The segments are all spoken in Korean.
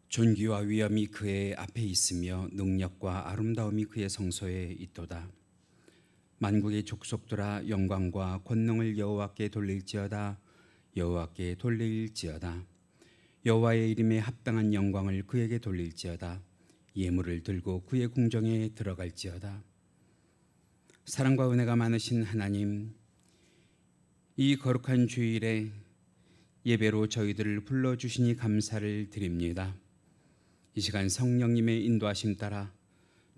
존귀와 위엄이 그의 앞에 있으며 능력과 아름다움이 그의 성소에 있도다. 만국의 족속들아 영광과 권능을 여호와께 돌릴지어다. 여호와께 돌릴지어다. 여호와의 이름에 합당한 영광을 그에게 돌릴지어다. 예물을 들고 그의 궁정에 들어갈지어다. 사랑과 은혜가 많으신 하나님, 이 거룩한 주일에 예배로 저희들을 불러주시니 감사를 드립니다. 이 시간 성령님의 인도하심 따라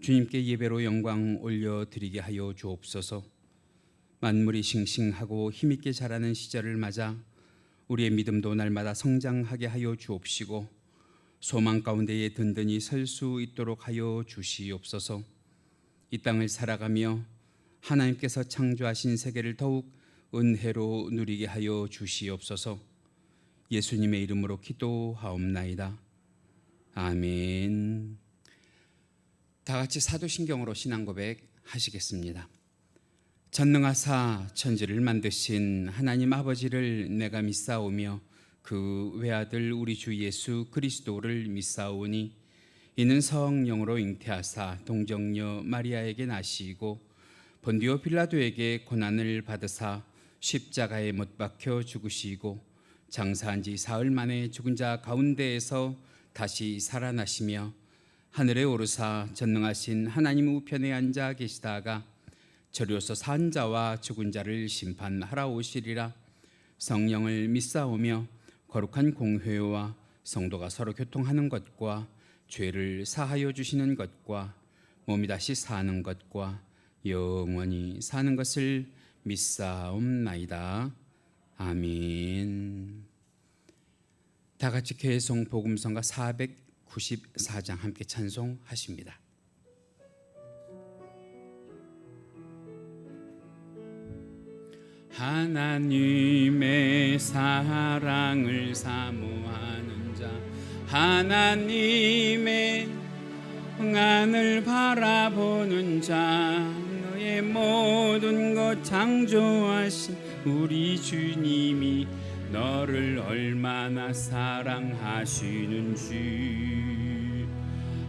주님께 예배로 영광 올려드리게 하여 주옵소서. 만물이 싱싱하고 힘있게 자라는 시절을 맞아 우리의 믿음도 날마다 성장하게 하여 주옵시고 소망 가운데에 든든히 설 수 있도록 하여 주시옵소서. 이 땅을 살아가며 하나님께서 창조하신 세계를 더욱 은혜로 누리게 하여 주시옵소서. 예수님의 이름으로 기도하옵나이다. 아멘. 다 같이 사도신경으로 신앙 고백 하시겠습니다. 전능하사 천지를 만드신 하나님 아버지를 내가 믿사오며 그 외아들 우리 주 예수 그리스도를 믿사오니 이는 성령으로 잉태하사 동정녀 마리아에게 나시고 본디오 빌라도에게 고난을 받으사 십자가에 못 박혀 죽으시고 장사한 지 사흘 만에 죽은 자 가운데에서 다시 살아나시며 하늘에 오르사 전능하신 하나님 우편에 앉아 계시다가 저리로서 산 자와 죽은 자를 심판하러 오시리라. 성령을 믿사오며 거룩한 공회와 성도가 서로 교통하는 것과 죄를 사하여 주시는 것과 몸이 다시 사는 것과 영원히 사는 것을 믿사옵나이다. 아멘. 다 같이 개송 복음성가 494장 함께 찬송하십니다. 하나님의 사랑을 사모하는 자, 하나님의 평안을 바라보는 자, 너의 모든 것 창조하신 우리 주님이 너를 얼마나 사랑하시는지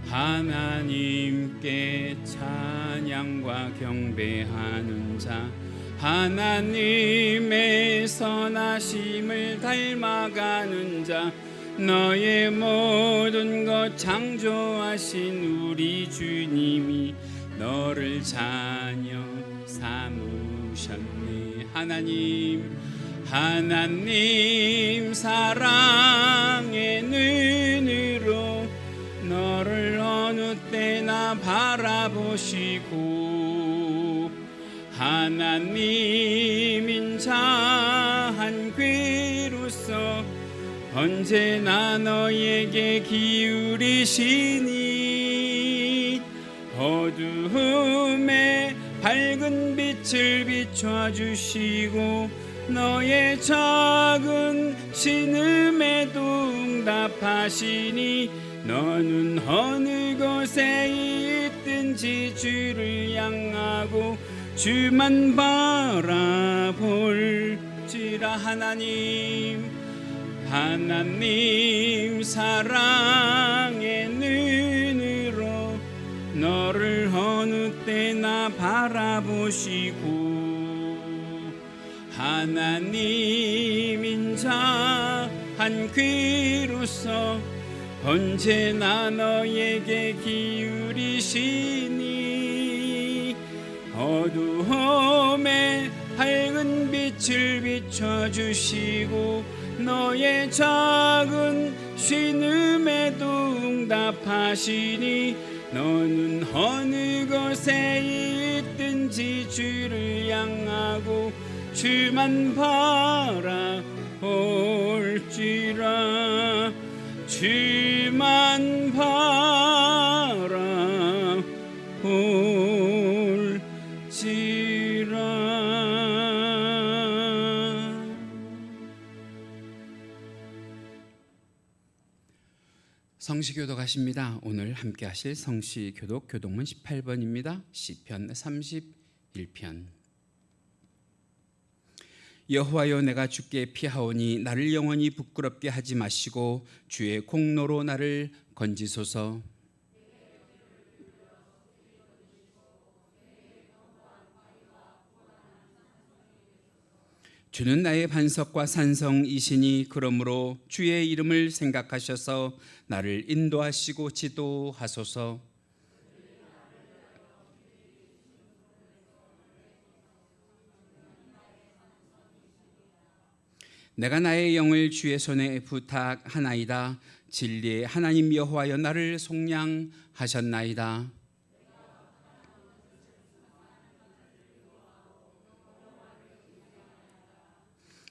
하나님께 찬양과 경배하는 자, 하나님의 선하심을 닮아가는 자, 너의 모든 것 창조하신 우리 주님이 너를 자녀 삼으셨네. 하나님 사랑의 눈으로 너를 어느 때나 바라보시고 하나님 인자한 귀로서 언제나 너에게 기울이시니 어두움에 밝은 빛을 비춰주시고 너의 작은 신음에도 응답하시니 너는 어느 곳에 있든지 주를 향하고 주만 바라볼지라. 하나님 사랑의 눈으로 너를 어느 때나 바라보시고 하나님 인자한 귀로서 언제나 너에게 기울이시니 어두움에 밝은 빛을 비춰주시고 너의 작은 신음에도 응답하시니 너는 어느 곳에 있든지 주를 향하고 주만 바라볼지라. 주만 바라볼지라. 성시교독 하십니다. 오늘 함께 하실 성시교독 교독문 18번입니다. 시편 31편. 여호와여, 내가 주께 피하오니 나를 영원히 부끄럽게 하지 마시고 주의 공로로 나를 건지소서. 주는 나의 반석과 산성이시니 그러므로 주의 이름을 생각하셔서 나를 인도하시고 지도하소서. 내가 나의 영을 주의 손에 부탁하나이다. 진리의 하나님 여호와여 나를 속량하셨나이다.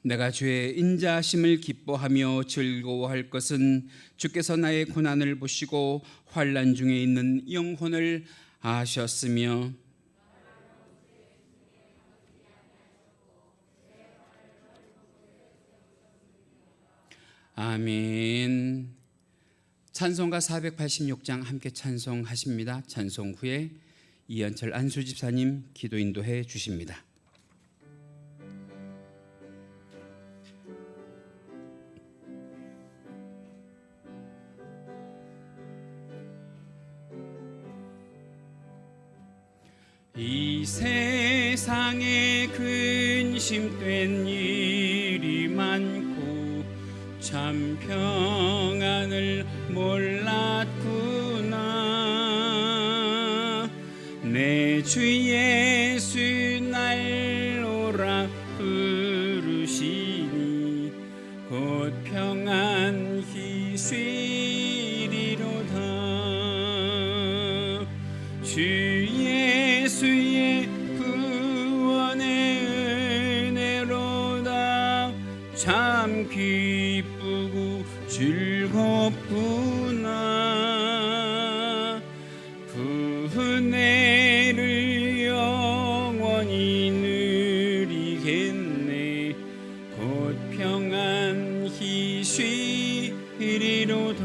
내가 주의 인자하심을 기뻐하며 즐거워할 것은 주께서 나의 고난을 보시고 환난 중에 있는 영혼을 아셨으며 아멘. 찬송가 486장 함께 찬송하십니다. 찬송 후에 이현철 안수 집사님 기도 인도해 주십니다. 이 세상에 근심된 일이 많고 참 평안을 몰랐구나. 내 주 예수 날 오라 부르시니 곧 평안히 쉬리로다. 주 예수의 구원의 은혜로다. 참 기쁘고 즐겁구나. 그 은혜를 영원히 누리겠네. 곧 평안히 쉬리로다.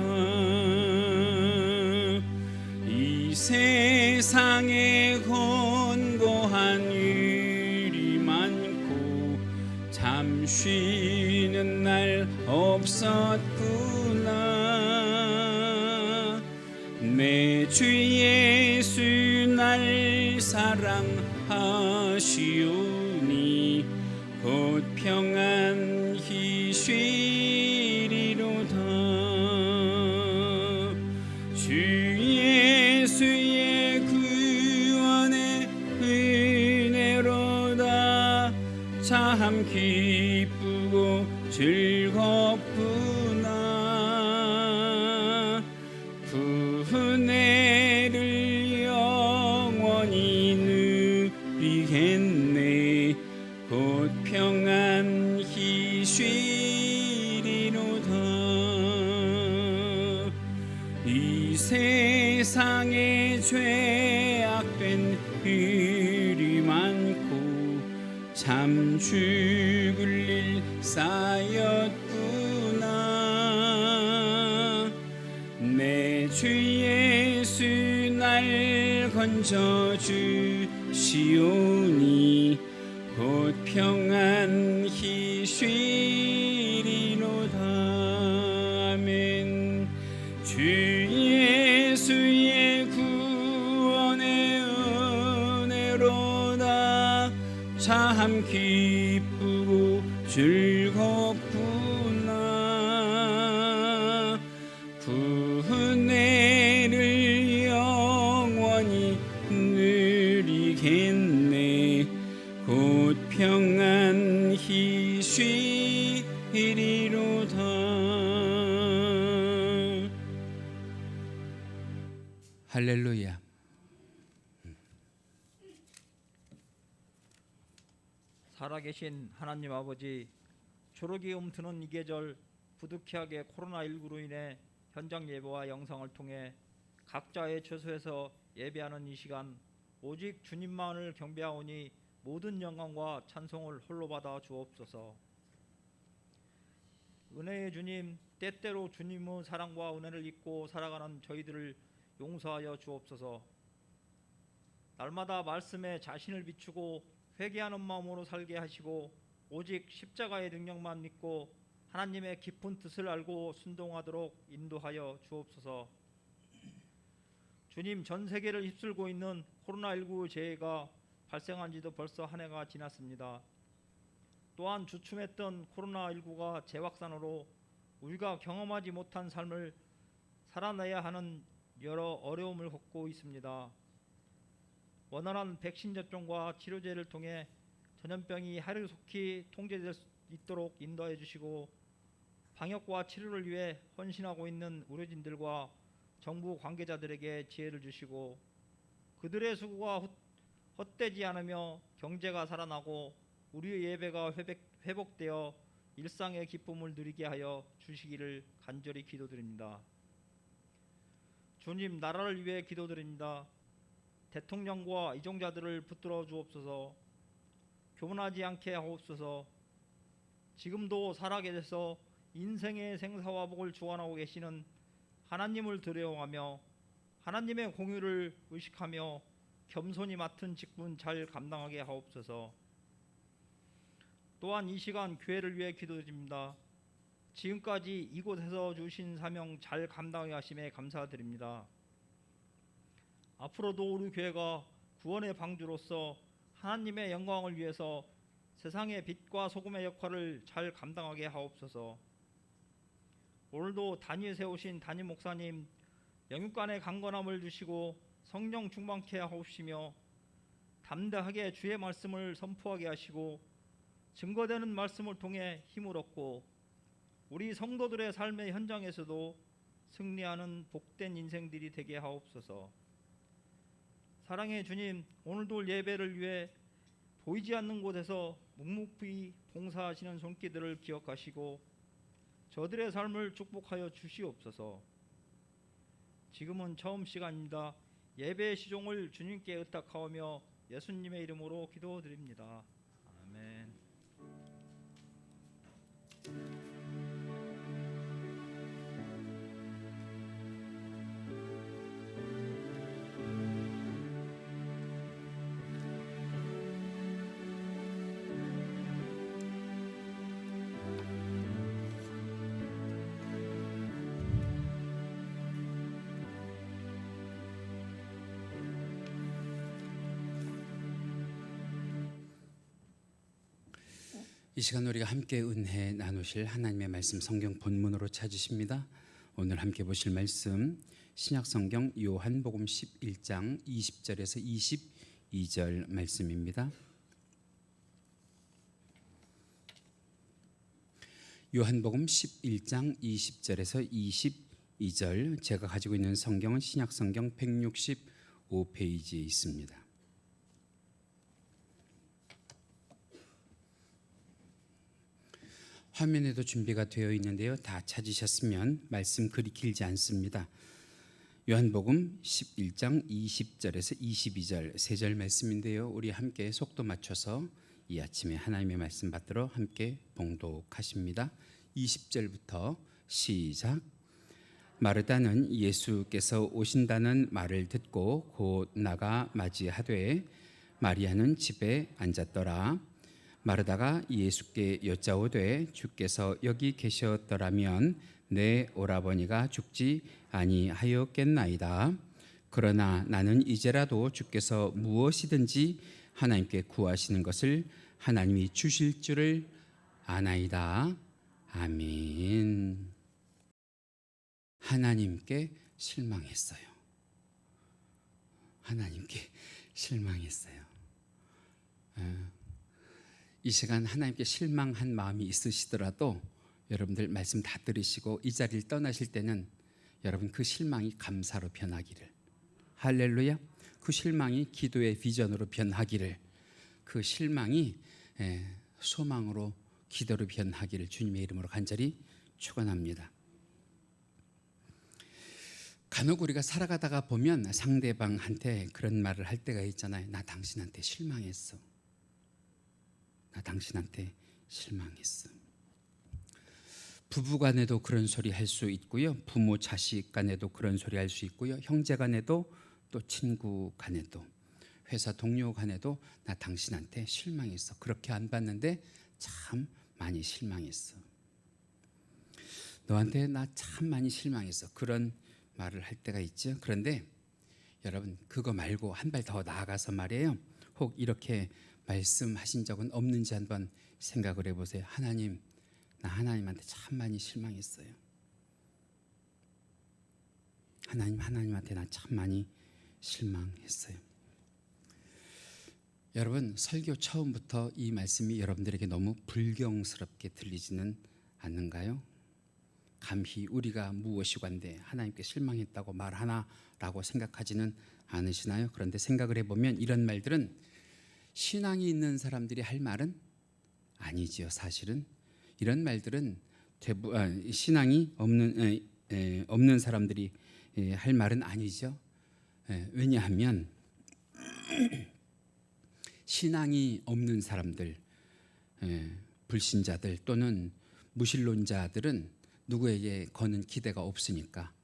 이 세상에 권고한 일이 많고 잠 쉬는 날 없었구나. 내 주 예수 날 사랑하시오니 곧 평안히 쉬리로다. 주 예수의 구원의 은혜로다. 참 기쁘고 즐겁구나. 그 은혜를 영원히 누리겠네. 곧 평안히 쉬리로다. 이 세상에 죄악된 일이 많고 참 죽을 일 쌓였구나. 내 주 예수 날 건져주시오니 곧 평안히 쉬리로다. 아멘. 주 예수의 구원의 은혜로다. 참 기쁘고 즐겁구나. 그 은혜를 영원히 누리겠네. 곧 평안히 쉬리로다. 할렐루야. 살아계신 하나님 아버지, 초록이 움트는 이 계절 부득이하게 코로나19로 인해 현장 예배와 영상을 통해 각자의 처소에서 예배하는 이 시간 오직 주님만을 경배하오니 모든 영광과 찬송을 홀로 받아 주옵소서. 은혜의 주님, 때때로 주님의 사랑과 은혜를 잊고 살아가는 저희들을 용서하여 주옵소서. 날마다 말씀에 자신을 비추고 회개하는 마음으로 살게 하시고 오직 십자가의 능력만 믿고 하나님의 깊은 뜻을 알고 순종하도록 인도하여 주옵소서. 주님, 전 세계를 휩쓸고 있는 코로나19 재해가 발생한 지도 벌써 한 해가 지났습니다. 또한 주춤했던 코로나19가 재확산으로 우리가 경험하지 못한 삶을 살아내야 하는 여러 어려움을 겪고 있습니다. 원활한 백신 접종과 치료제를 통해 전염병이 하루속히 통제될 수 있도록 인도해 주시고, 방역과 치료를 위해 헌신하고 있는 의료진들과 정부 관계자들에게 지혜를 주시고, 그들의 수고가 헛되지 않으며 경제가 살아나고 우리의 예배가 회복되어 일상의 기쁨을 누리게 하여 주시기를 간절히 기도드립니다. 주님, 나라를 위해 기도드립니다. 대통령과 이종자들을 붙들어 주옵소서. 교만하지 않게 하옵소서. 지금도 살아계셔서 인생의 생사화복을 주관하고 계시는 하나님을 두려워하며 하나님의 공의를 의식하며 겸손히 맡은 직분 잘 감당하게 하옵소서. 또한 이 시간 교회를 위해 기도드립니다. 지금까지 이곳에서 주신 사명 잘 감당하게 하심에 감사드립니다. 앞으로도 우리 교회가 구원의 방주로서 하나님의 영광을 위해서 세상의 빛과 소금의 역할을 잘 감당하게 하옵소서. 오늘도 단위에 세우신 담임 목사님 영육간의 강건함을 주시고 성령 충만케 하옵시며 담대하게 주의 말씀을 선포하게 하시고 증거되는 말씀을 통해 힘을 얻고 우리 성도들의 삶의 현장에서도 승리하는 복된 인생들이 되게 하옵소서. 사랑의 주님, 오늘도 예배를 위해 보이지 않는 곳에서 묵묵히 봉사하시는 손길들을 기억하시고 저들의 삶을 축복하여 주시옵소서. 지금은 처음 시간입니다. 예배의 시종을 주님께 의탁하오며 예수님의 이름으로 기도드립니다. 아멘. 이 시간 우리가 함께 은혜 나누실 하나님의 말씀 성경 본문으로 찾으십니다. 오늘 함께 보실 말씀 신약성경 요한복음 11장 20절에서 22절 말씀입니다. 요한복음 11장 20절에서 22절, 제가 가지고 있는 성경은 신약성경 165페이지에 있습니다. 화면에도 준비가 되어 있는데요. 다 찾으셨으면 말씀 그리 길지 않습니다. 요한복음 11장 20절에서 22절 세 절 말씀인데요. 우리 함께 속도 맞춰서 이 아침에 하나님의 말씀 받들어 함께 봉독하십니다. 20절부터 시작. 마르다는 예수께서 오신다는 말을 듣고 곧 나가 맞이하되 마리아는 집에 앉았더라. 마르다가 예수께 여짜오되 주께서 여기 계셨더라면 내 오라버니가 죽지 아니하였겠나이다. 그러나 나는 이제라도 주께서 무엇이든지 하나님께 구하시는 것을 하나님이 주실 줄을 아나이다. 아멘. 하나님께 실망했어요. 하나님께 실망했어요. 이 시간 하나님께 실망한 마음이 있으시더라도 여러분들 말씀 다 들으시고 이 자리를 떠나실 때는 여러분 그 실망이 감사로 변하기를, 할렐루야. 그 실망이 기도의 비전으로 변하기를, 그 실망이 소망으로 기도로 변하기를 주님의 이름으로 간절히 축원합니다. 간혹 우리가 살아가다가 보면 상대방한테 그런 말을 할 때가 있잖아요. 나 당신한테 실망했어. 나 당신한테 실망했어. 부부 간에도 그런 소리 할 수 있고요. 부모 자식 간에도 그런 소리 할 수 있고요. 형제 간에도, 또 친구 간에도, 회사 동료 간에도 나 당신한테 실망했어. 그렇게 안 봤는데 참 많이 실망했어. 너한테 나 참 많이 실망했어. 그런 말을 할 때가 있죠. 그런데 여러분 그거 말고 한 발 더 나아가서 말이에요. 혹 이렇게 말씀하신 적은 없는지 한번 생각을 해보세요. 하나님, 나 하나님한테 참 많이 실망했어요. 하나님한테 나 참 많이 실망했어요. 여러분 설교 처음부터 이 말씀이 여러분들에게 너무 불경스럽게 들리지는 않는가요? 감히 우리가 무엇이관데 하나님께 실망했다고 말하나라고 생각하지는 않으시나요? 그런데 생각을 해보면 이런 말들은 신앙이 있는 사람들이 할 말은 아니지요. 사실은 이런 말들은 신앙이 없는 사람들이 할 말은 아니죠. 왜냐하면 신앙이 없는 사람들, 불신자들 또는 무신론자들은 누구에게 거는 기대가 없으니까,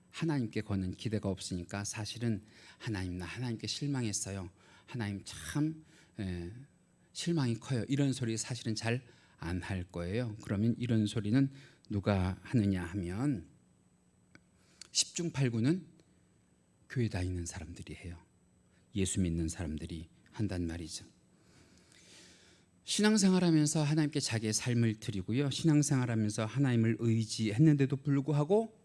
하나님께 거는 기대가 없으니까 사실은 하나님, 나 하나님께 실망했어요. 하나님 참 실망이 커요. 이런 소리 사실은 잘 안 할 거예요. 그러면 이런 소리는 누가 하느냐 하면 10중 8구는 교회 다니는 사람들이 해요. 예수 믿는 사람들이 한단 말이죠. 신앙생활하면서 하나님께 자기의 삶을 드리고요. 신앙생활하면서 하나님을 의지했는데도 불구하고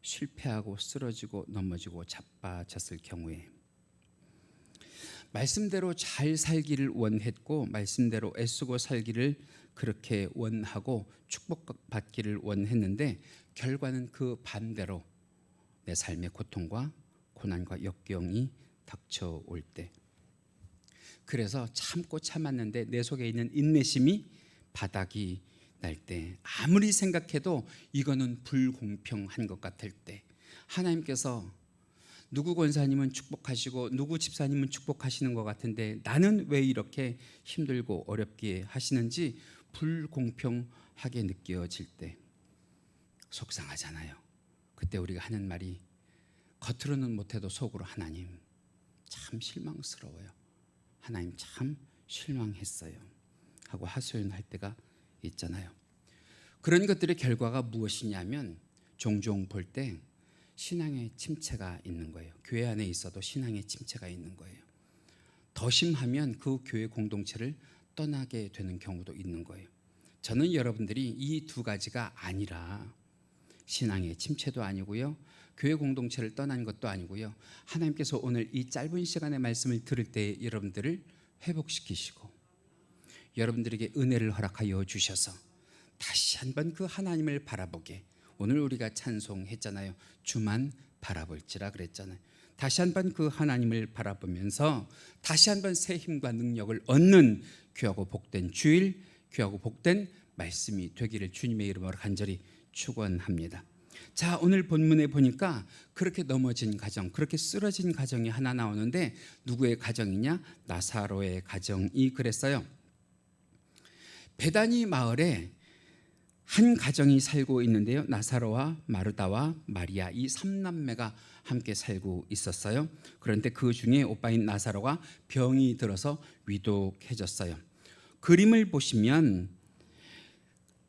실패하고 쓰러지고 넘어지고 자빠졌을 경우에 말씀대로 잘 살기를 원했고 말씀대로 애쓰고 살기를 그렇게 원하고 축복받기를 원했는데 결과는 그 반대로 내 삶의 고통과 고난과 역경이 닥쳐올 때, 그래서 참고 참았는데 내 속에 있는 인내심이 바닥이 날 때, 아무리 생각해도 이거는 불공평한 것 같을 때, 하나님께서 누구 권사님은 축복하시고 누구 집사님은 축복하시는 것 같은데 나는 왜 이렇게 힘들고 어렵게 하시는지 불공평하게 느껴질 때 속상하잖아요. 그때 우리가 하는 말이 겉으로는 못해도 속으로 하나님 참 실망스러워요. 하나님 참 실망했어요 하고 하소연할 때가 있잖아요. 그런 것들의 결과가 무엇이냐면 종종 볼 때 신앙의 침체가 있는 거예요. 교회 안에 있어도 신앙의 침체가 있는 거예요. 더 심하면 그 교회 공동체를 떠나게 되는 경우도 있는 거예요. 저는 여러분들이 이 두 가지가 아니라 신앙의 침체도 아니고요, 교회 공동체를 떠난 것도 아니고요, 하나님께서 오늘 이 짧은 시간의 말씀을 들을 때 여러분들을 회복시키시고 여러분들에게 은혜를 허락하여 주셔서 다시 한번 그 하나님을 바라보게, 오늘 우리가 찬송했잖아요. 주만 바라볼지라 그랬잖아요. 다시 한번 그 하나님을 바라보면서 다시 한번 새 힘과 능력을 얻는 귀하고 복된 주일, 귀하고 복된 말씀이 되기를 주님의 이름으로 간절히 축원합니다. 자, 오늘 본문에 보니까 그렇게 넘어진 가정, 그렇게 쓰러진 가정이 하나 나오는데 누구의 가정이냐? 나사로의 가정이 그랬어요. 베다니 마을에 한 가정이 살고 있는데요, 나사로와 마르다와 마리아, 이 3남매가 함께 살고 있었어요. 그런데 그 중에 오빠인 나사로가 병이 들어서 위독해졌어요. 그림을 보시면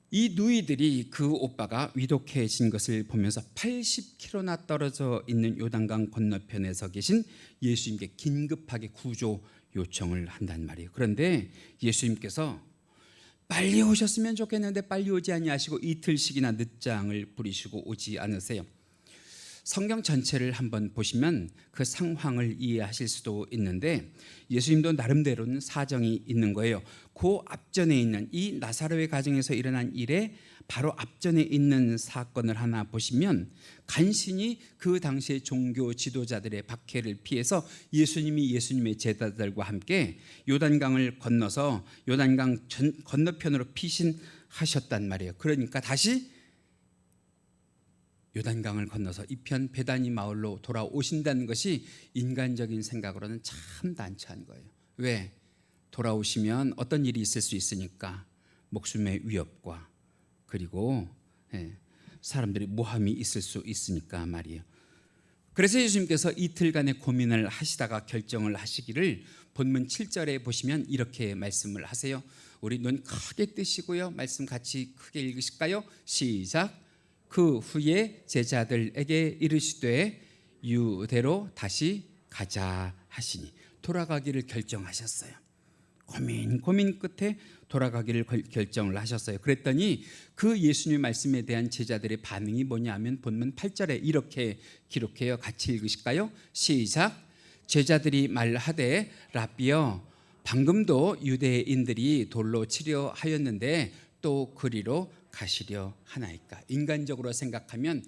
이 누이들이 그 오빠가 위독해진 것을 보면서 80km나 떨어져 있는 요단강 건너편에서 계신 예수님께 긴급하게 구조 요청을 한단 말이에요. 그런데 예수님께서 빨리 오셨으면 좋겠는데 빨리 오지 아니하시고 이틀씩이나 늦장을 부리시고 오지 않으세요. 성경 전체를 한번 보시면 그 상황을 이해하실 수도 있는데 예수님도 나름대로는 사정이 있는 거예요. 그 앞전에 있는 이 나사로의 가정에서 일어난 일에 바로 앞전에 있는 사건을 하나 보시면 간신히 그 당시의 종교 지도자들의 박해를 피해서 예수님이 예수님의 제자들과 함께 요단강을 건너서 요단강 건너편으로 피신하셨단 말이에요. 그러니까 다시 요단강을 건너서 이편 베다니 마을로 돌아오신다는 것이 인간적인 생각으로는 참 난처한 거예요. 왜? 돌아오시면 어떤 일이 있을 수 있으니까, 목숨의 위협과 그리고 사람들이 모함이 있을 수 있으니까 말이에요. 그래서 예수님께서 이틀간의 고민을 하시다가 결정을 하시기를 본문 7절에 보시면 이렇게 말씀을 하세요. 우리 눈 크게 뜨시고요, 말씀 같이 크게 읽으실까요? 시작. 그 후에 제자들에게 이르시되 유대로 다시 가자 하시니 돌아가기를 결정하셨어요. 고민 끝에 돌아가기를 결정을 하셨어요. 그랬더니 그 예수님의 말씀에 대한 제자들의 반응이 뭐냐면 본문 8절에 이렇게 기록해요. 같이 읽으실까요? 시작. 제자들이 말하되 라삐여 방금도 유대인들이 돌로 치려 하였는데 또 그리로 가시려 하나이까. 인간적으로 생각하면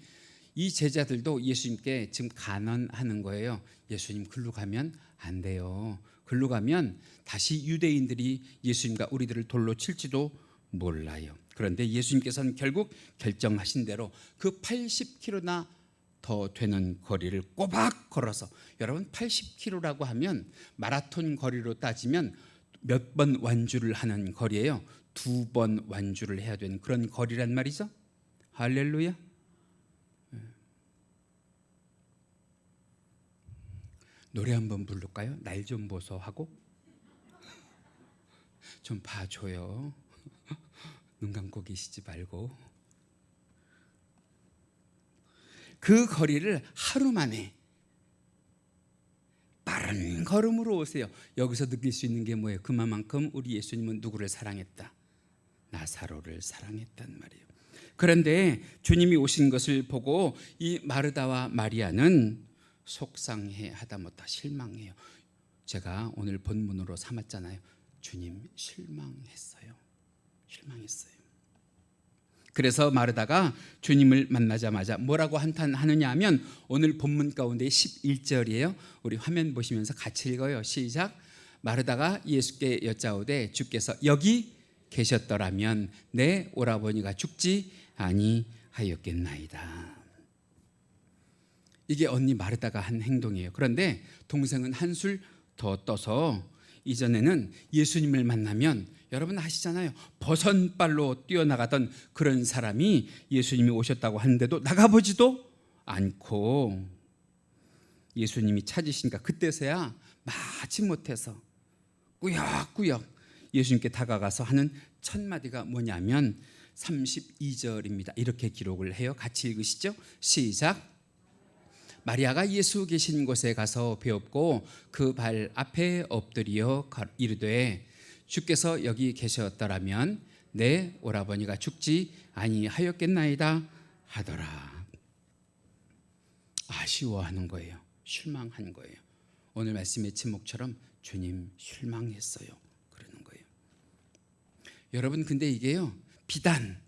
이 제자들도 예수님께 지금 간언하는 거예요. 예수님 글로 가면 안 돼요. 글로 가면 다시 유대인들이 예수님과 우리들을 돌로 칠지도 몰라요. 그런데 예수님께서는 결국 결정하신 대로 그 80km나 더 되는 거리를 꼬박 걸어서, 여러분 80km라고 하면 마라톤 거리로 따지면 몇 번 완주를 하는 거리예요. 2번 완주를 해야 되는 그런 거리란 말이죠. 할렐루야. 노래 한번 부를까요? 날 좀 보소 하고 좀 봐줘요. 눈 감고 계시지 말고. 그 거리를 하루 만에 빠른 걸음으로 오세요. 여기서 느낄 수 있는 게 뭐예요? 그만큼 우리 예수님은 누구를 사랑했다? 나사로를 사랑했단 말이에요. 그런데 주님이 오신 것을 보고 이 마르다와 마리아는 속상해 하다못해 실망해요. 제가 오늘 본문으로 삼았잖아요. 주님 실망했어요. 그래서 마르다가 주님을 만나자마자 뭐라고 한탄하느냐 하면 오늘 본문 가운데 11절이에요. 우리 화면 보시면서 같이 읽어요. 시작. 마르다가 예수께 여짜오되 주께서 여기 계셨더라면 내 오라버니가 죽지 아니하였겠나이다. 이게 언니 마르다가 한 행동이에요. 그런데 동생은 한술 더 떠서 이전에는 예수님을 만나면 여러분 아시잖아요. 버선발로 뛰어나가던 그런 사람이 예수님이 오셨다고 하는데도 나가보지도 않고 예수님이 찾으시니까 그때서야 마지못해서 꾸역꾸역 예수님께 다가가서 하는 첫 마디가 뭐냐면 32절입니다. 이렇게 기록을 해요. 같이 읽으시죠. 시작. 마리아가 예수 계신 곳에 가서 배웠고 그 발 앞에 엎드려 이르되 주께서 여기 계셨더라면 내 오라버니가 죽지 아니하였겠나이다 하더라. 아쉬워하는 거예요. 실망한 거예요. 오늘 말씀의 제목처럼 주님 실망했어요. 그러는 거예요. 여러분 근데 이게요 비단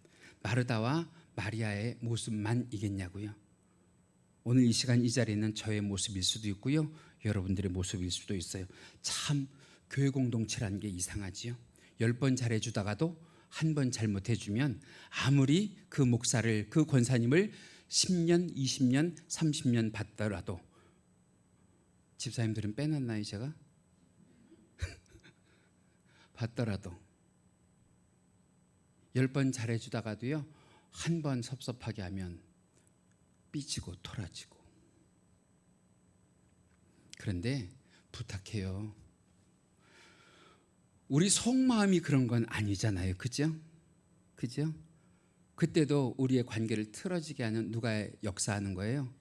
마르다와 마리아의 모습만이겠냐고요. 오늘 이 시간 이 자리는 저의 모습일 수도 있고요. 여러분들의 모습일 수도 있어요. 참 교회 공동체라는 게 이상하지요. 10번 잘해주다가도 한 번 잘못해주면 아무리 그 목사를 그 권사님을 10년, 20년, 30년 받더라도 집사님들은 빼놨나요 제가? 받더라도 10번 잘해주다가도요 한 번 섭섭하게 하면 삐지고 토라지고. 그런데 부탁해요. 우리 속마음이 그런 건 아니잖아요. 그죠? 그때도 우리의 관계를 틀어지게 하는 누가 역사하는 거예요?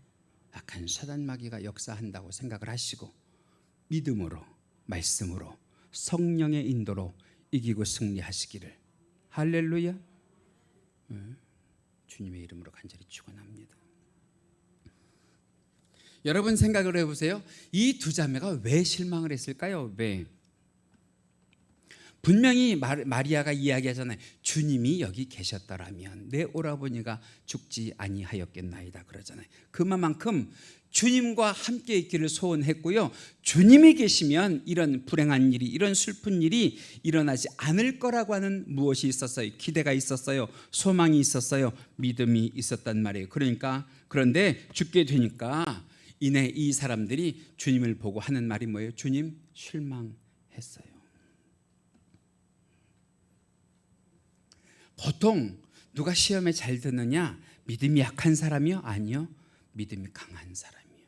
악한 사단 마귀가 역사한다고 생각을 하시고 믿음으로 말씀으로 성령의 인도로 이기고 승리하시기를. 할렐루야. 주님의 이름으로 간절히 축원합니다. 여러분 생각을 해보세요. 이 두 자매가 왜 실망을 했을까요? 왜? 분명히 마리아가 이야기하잖아요. 주님이 여기 계셨더라면 내 오라버니가 죽지 아니하였겠나이다 그러잖아요. 그만큼 주님과 함께 있기를 소원했고요. 주님이 계시면 이런 불행한 일이, 이런 슬픈 일이 일어나지 않을 거라고 하는 무엇이 있었어요? 기대가 있었어요. 소망이 있었어요. 믿음이 있었단 말이에요. 그런데 죽게 되니까 이내 이 사람들이 주님을 보고 하는 말이 뭐예요? 주님 실망했어요. 보통 누가 시험에 잘 드느냐? 믿음이 약한 사람이요? 아니요. 믿음이 강한 사람이요.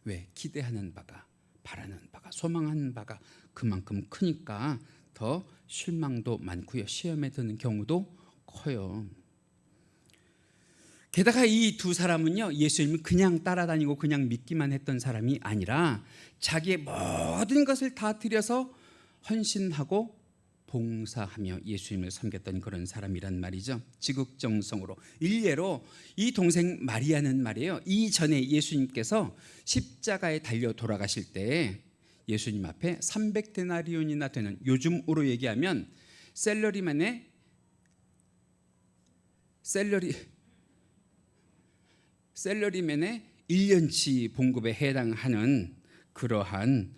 왜? 기대하는 바가, 바라는 바가, 소망하는 바가 그만큼 크니까 더 실망도 많고요. 시험에 드는 경우도 커요. 게다가 이 두 사람은요, 예수님을 그냥 따라다니고 그냥 믿기만 했던 사람이 아니라 자기의 모든 것을 다 들여서 헌신하고 봉사하며 예수님을 섬겼던 그런 사람이란 말이죠. 지극정성으로. 일례로 이 동생 마리아는 말이에요, 이전에 예수님께서 십자가에 달려 돌아가실 때 예수님 앞에 300데나리온이나 되는, 요즘으로 얘기하면 셀러리맨의 1년치 봉급에 해당하는 그러한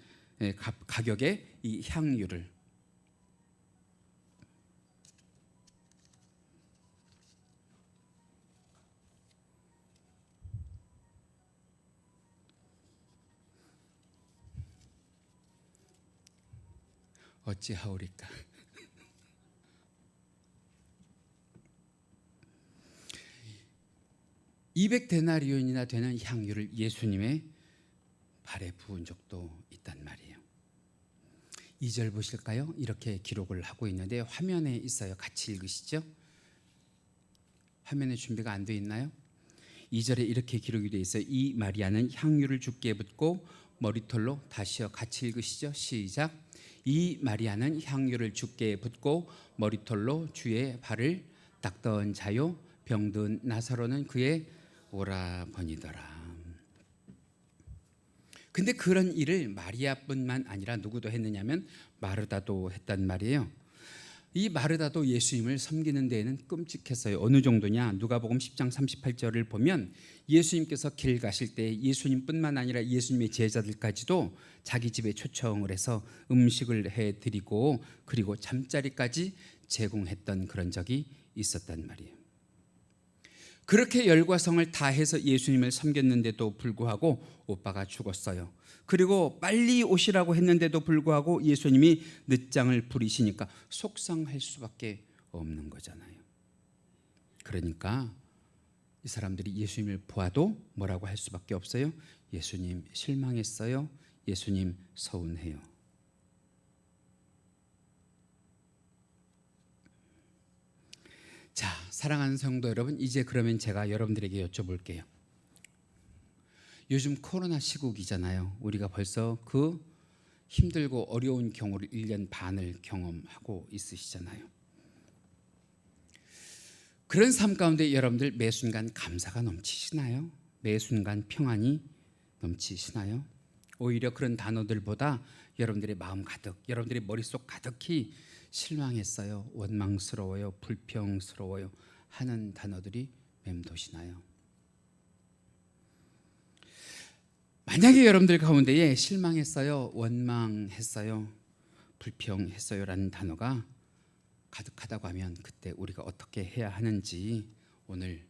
가격의 이 향유를, 어찌하오리까. 200데나리온이나 되는 향유를 예수님의 발에 부은 적도 있단 말이에요. 2절 보실까요? 이렇게 기록을 하고 있는데 화면에 있어요. 같이 읽으시죠. 화면에 준비가 안 돼 있나요? 2절에 이렇게 기록이 돼 있어요. 이 마리아는 향유를 주께 붓고 머리털로, 다시요, 같이 읽으시죠. 시작. 이 마리아는 향유를 주께 붓고 머리털로 주의 발을 닦던 자요, 병든 나사로는 그의 오라버니더라. 근데 그런 일을 마리아뿐만 아니라 누구도 했느냐면 마르다도 했단 말이에요. 이 마르다도 예수님을 섬기는 데에는 끔찍했어요. 어느 정도냐? 누가복음 10장 38절을 보면 예수님께서 길 가실 때 예수님뿐만 아니라 예수님의 제자들까지도 자기 집에 초청을 해서 음식을 해드리고 그리고 잠자리까지 제공했던 그런 적이 있었단 말이에요. 그렇게 열과성을 다해서 예수님을 섬겼는데도 불구하고 오빠가 죽었어요. 그리고 빨리 오시라고 했는데도 불구하고 예수님이 늦장을 부리시니까 속상할 수밖에 없는 거잖아요. 그러니까 이 사람들이 예수님을 보아도 뭐라고 할 수밖에 없어요. 예수님 실망했어요. 예수님 서운해요. 자, 사랑하는 성도 여러분, 이제 그러면 제가 여러분들에게 여쭤볼게요. 요즘 코로나 시국이잖아요. 우리가 벌써 그 힘들고 어려운 경우를 1년 반을 경험하고 있으시잖아요. 그런 삶 가운데 여러분들 매 순간 감사가 넘치시나요? 매 순간 평안이 넘치시나요? 오히려 그런 단어들보다 여러분들의 마음 가득, 여러분들의 머릿속 가득히 실망했어요, 원망스러워요, 불평스러워요 하는 단어들이 맴도시나요? 만약에 여러분들 가운데에 실망했어요, 원망했어요, 불평했어요 라는 단어가 가득하다고 하면 그때 우리가 어떻게 해야 하는지 오늘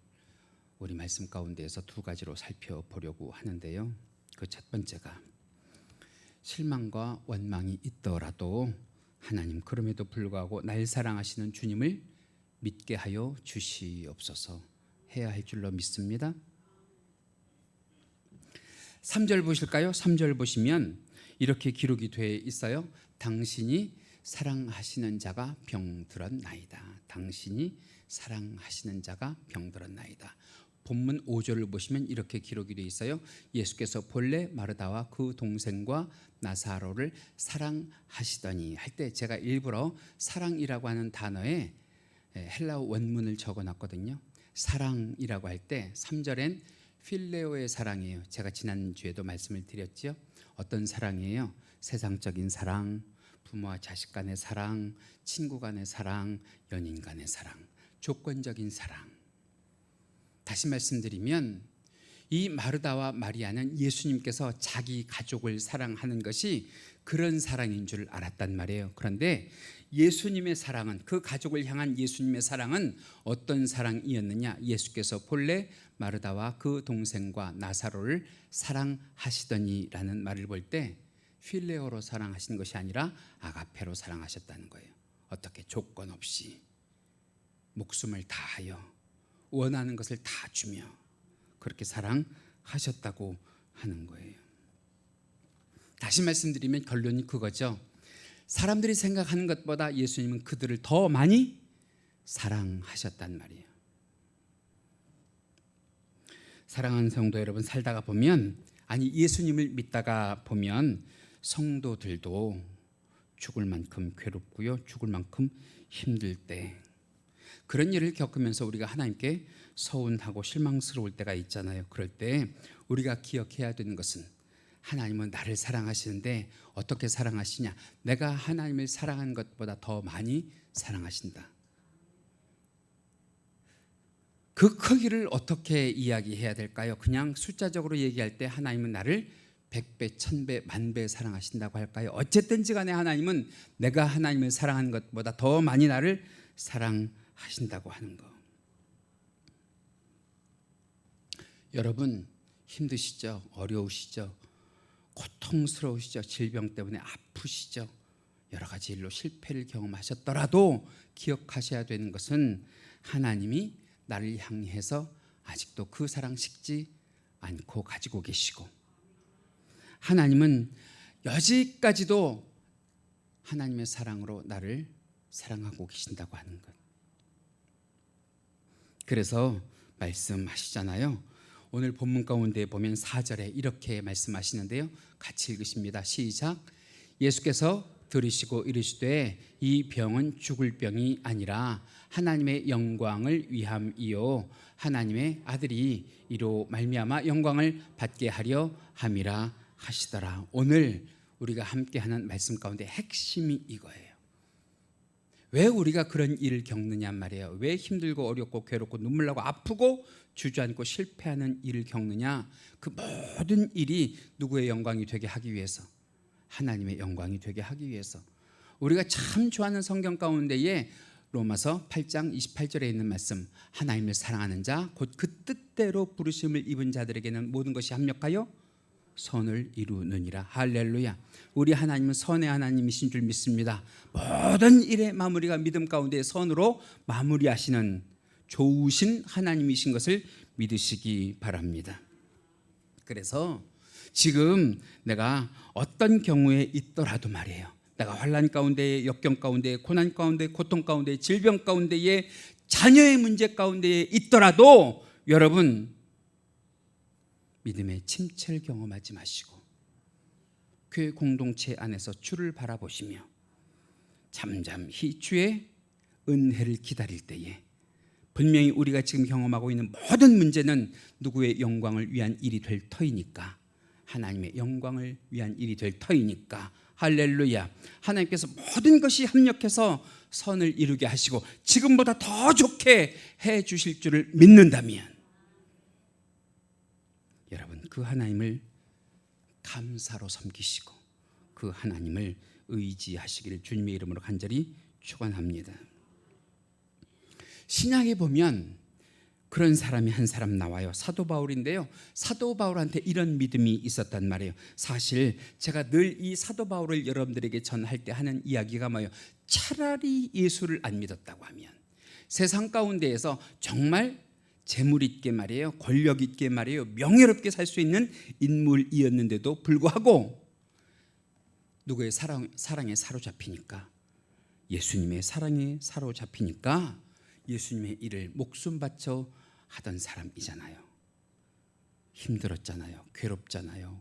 우리 말씀 가운데에서 두 가지로 살펴보려고 하는데요. 그 첫 번째가, 실망과 원망이 있더라도 하나님 그럼에도 불구하고 날 사랑하시는 주님을 믿게 하여 주시옵소서 해야 할 줄로 믿습니다. 3절 보실까요? 3절 보시면 이렇게 기록이 되어 있어요. 당신이 사랑하시는 자가 병들었나이다. 당신이 사랑하시는 자가 병들었나이다. 본문 5절을 보시면 이렇게 기록이 되어 있어요. 예수께서 본래 마르다와 그 동생과 나사로를 사랑하시더니 할 때 제가 일부러 사랑이라고 하는 단어에 헬라어 원문을 적어놨거든요. 사랑이라고 할 때 3절엔 필레오의 사랑이에요. 제가 지난주에도 말씀을 드렸죠. 어떤 사랑이에요? 세상적인 사랑, 부모와 자식 간의 사랑, 친구 간의 사랑, 연인 간의 사랑, 조건적인 사랑. 다시 말씀드리면 이 마르다와 마리아는 예수님께서 자기 가족을 사랑하는 것이 그런 사랑인 줄 알았단 말이에요. 그런데 예수님의 사랑은, 그 가족을 향한 예수님의 사랑은 어떤 사랑이었느냐? 예수께서 본래 마르다와 그 동생과 나사로를 사랑하시더니라는 말을 볼 때 필레오로 사랑하시는 것이 아니라 아가페로 사랑하셨다는 거예요. 어떻게? 조건 없이 목숨을 다하여 원하는 것을 다 주며 그렇게 사랑하셨다고 하는 거예요. 다시 말씀드리면 결론이 그거죠. 사람들이 생각하는 것보다 예수님은 그들을 더 많이 사랑하셨단 말이에요. 사랑하는 성도 여러분, 살다가 보면, 아니 예수님을 믿다가 보면 성도들도 죽을 만큼 괴롭고요, 죽을 만큼 힘들 때, 그런 일을 겪으면서 우리가 하나님께 서운하고 실망스러울 때가 있잖아요. 그럴 때 우리가 기억해야 되는 것은, 하나님은 나를 사랑하시는데 어떻게 사랑하시냐? 내가 하나님을 사랑하는 것보다 더 많이 사랑하신다. 그 크기를 어떻게 이야기해야 될까요? 그냥 숫자적으로 얘기할 때 하나님은 나를 100배, 1000배, 만배 사랑하신다고 할까요? 어쨌든지 간에 하나님은 내가 하나님을 사랑하는 것보다 더 많이 나를 사랑하신다고 하는 거. 여러분 힘드시죠? 어려우시죠? 고통스러우시죠? 질병 때문에 아프시죠? 여러 가지 일로 실패를 경험하셨더라도 기억하셔야 되는 것은, 하나님이 나를 향해서 아직도 그 사랑 식지 않고 가지고 계시고, 하나님은 여지까지도 하나님의 사랑으로 나를 사랑하고 계신다고 하는 것. 그래서 말씀하시잖아요. 오늘 본문 가운데 보면 4절에 이렇게 말씀하시는데요, 같이 읽으십니다. 시작. 예수께서 들으시고 이르시되 이 병은 죽을 병이 아니라 하나님의 영광을 위함이요 하나님의 아들이 이로 말미암아 영광을 받게 하려 함이라 하시더라. 오늘 우리가 함께하는 말씀 가운데 핵심이 이거예요. 왜 우리가 그런 일을 겪느냐 말이에요. 왜 힘들고 어렵고 괴롭고 눈물 나고 아프고 주저앉고 실패하는 일을 겪느냐? 그 모든 일이 누구의 영광이 되게 하기 위해서, 하나님의 영광이 되게 하기 위해서. 우리가 참 좋아하는 성경 가운데에 로마서 8장 28절에 있는 말씀, 하나님을 사랑하는 자 곧 그 뜻대로 부르심을 입은 자들에게는 모든 것이 합력하여 선을 이루느니라. 할렐루야. 우리 하나님은 선의 하나님이신 줄 믿습니다. 모든 일의 마무리가 믿음 가운데 선으로 마무리하시는 좋으신 하나님이신 것을 믿으시기 바랍니다. 그래서 지금 내가 어떤 경우에 있더라도 말이에요, 내가 환난 가운데, 역경 가운데, 고난 가운데, 고통 가운데, 질병 가운데에, 자녀의 문제 가운데에 있더라도 여러분 믿음의 침체를 경험하지 마시고 교회 공동체 안에서 주를 바라보시며 잠잠히 주의 은혜를 기다릴 때에, 분명히 우리가 지금 경험하고 있는 모든 문제는 누구의 영광을 위한 일이 될 터이니까, 하나님의 영광을 위한 일이 될 터이니까, 할렐루야. 하나님께서 모든 것이 합력해서 선을 이루게 하시고 지금보다 더 좋게 해 주실 줄을 믿는다면, 여러분 그 하나님을 감사로 섬기시고 그 하나님을 의지하시기를 주님의 이름으로 간절히 축원합니다. 신약에 보면 그런 사람이 한 사람 나와요. 사도 바울인데요, 사도 바울한테 이런 믿음이 있었단 말이에요. 사실 제가 늘 이 사도 바울을 여러분들에게 전할 때 하는 이야기가 뭐예요? 차라리 예수를 안 믿었다고 하면 세상 가운데에서 정말 재물 있게 말이에요, 권력 있게 말이에요, 명예롭게 살 수 있는 인물이었는데도 불구하고 누구의 사랑에 사로잡히니까, 예수님의 사랑에 사로잡히니까 예수님의 일을 목숨 바쳐 하던 사람이잖아요. 힘들었잖아요. 괴롭잖아요.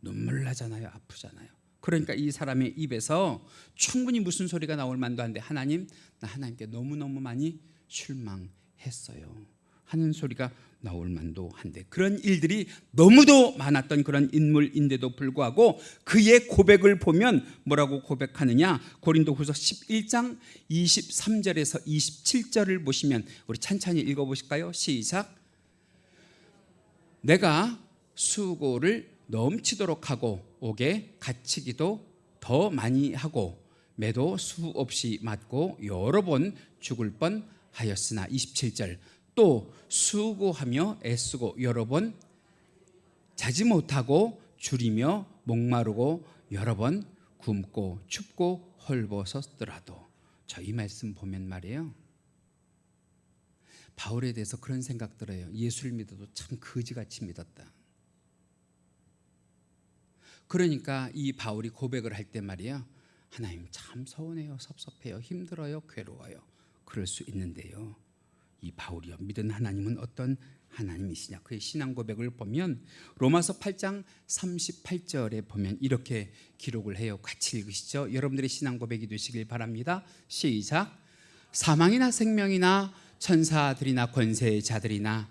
눈물 나잖아요. 아프잖아요. 그러니까 이 사람의 입에서 충분히 무슨 소리가 나올 만도 한데, 하나님, 나 하나님께 너무너무 많이 실망했어요 하는 소리가 나올 만도 한데, 그런 일들이 너무도 많았던 그런 인물인데도 불구하고 그의 고백을 보면 뭐라고 고백하느냐? 고린도후서 11장 23절에서 27절을 보시면, 우리 찬찬히 읽어보실까요? 시작. 내가 수고를 넘치도록 하고 옥에 갇히기도 더 많이 하고 매도 수없이 맞고 여러 번 죽을 뻔하였으나, 27절, 또 수고하며 애쓰고 여러 번 자지 못하고 줄이며 목마르고 여러 번 굶고 춥고 헐벗었더라도. 저 이 말씀 보면 말이에요, 바울에 대해서 그런 생각 들어요. 예수를 믿어도 참 거지같이 믿었다. 그러니까 이 바울이 고백을 할 때 말이에요, 하나님 참 서운해요, 섭섭해요, 힘들어요, 괴로워요. 그럴 수 있는데요, 이 바울이요, 믿은 하나님은 어떤 하나님이시냐. 그의 신앙 고백을 보면 로마서 8장 38절에 보면 이렇게 기록을 해요. 같이 읽으시죠. 여러분들의 신앙 고백이 되시길 바랍니다. 시작. 사망이나 생명이나 천사들이나 권세자들이나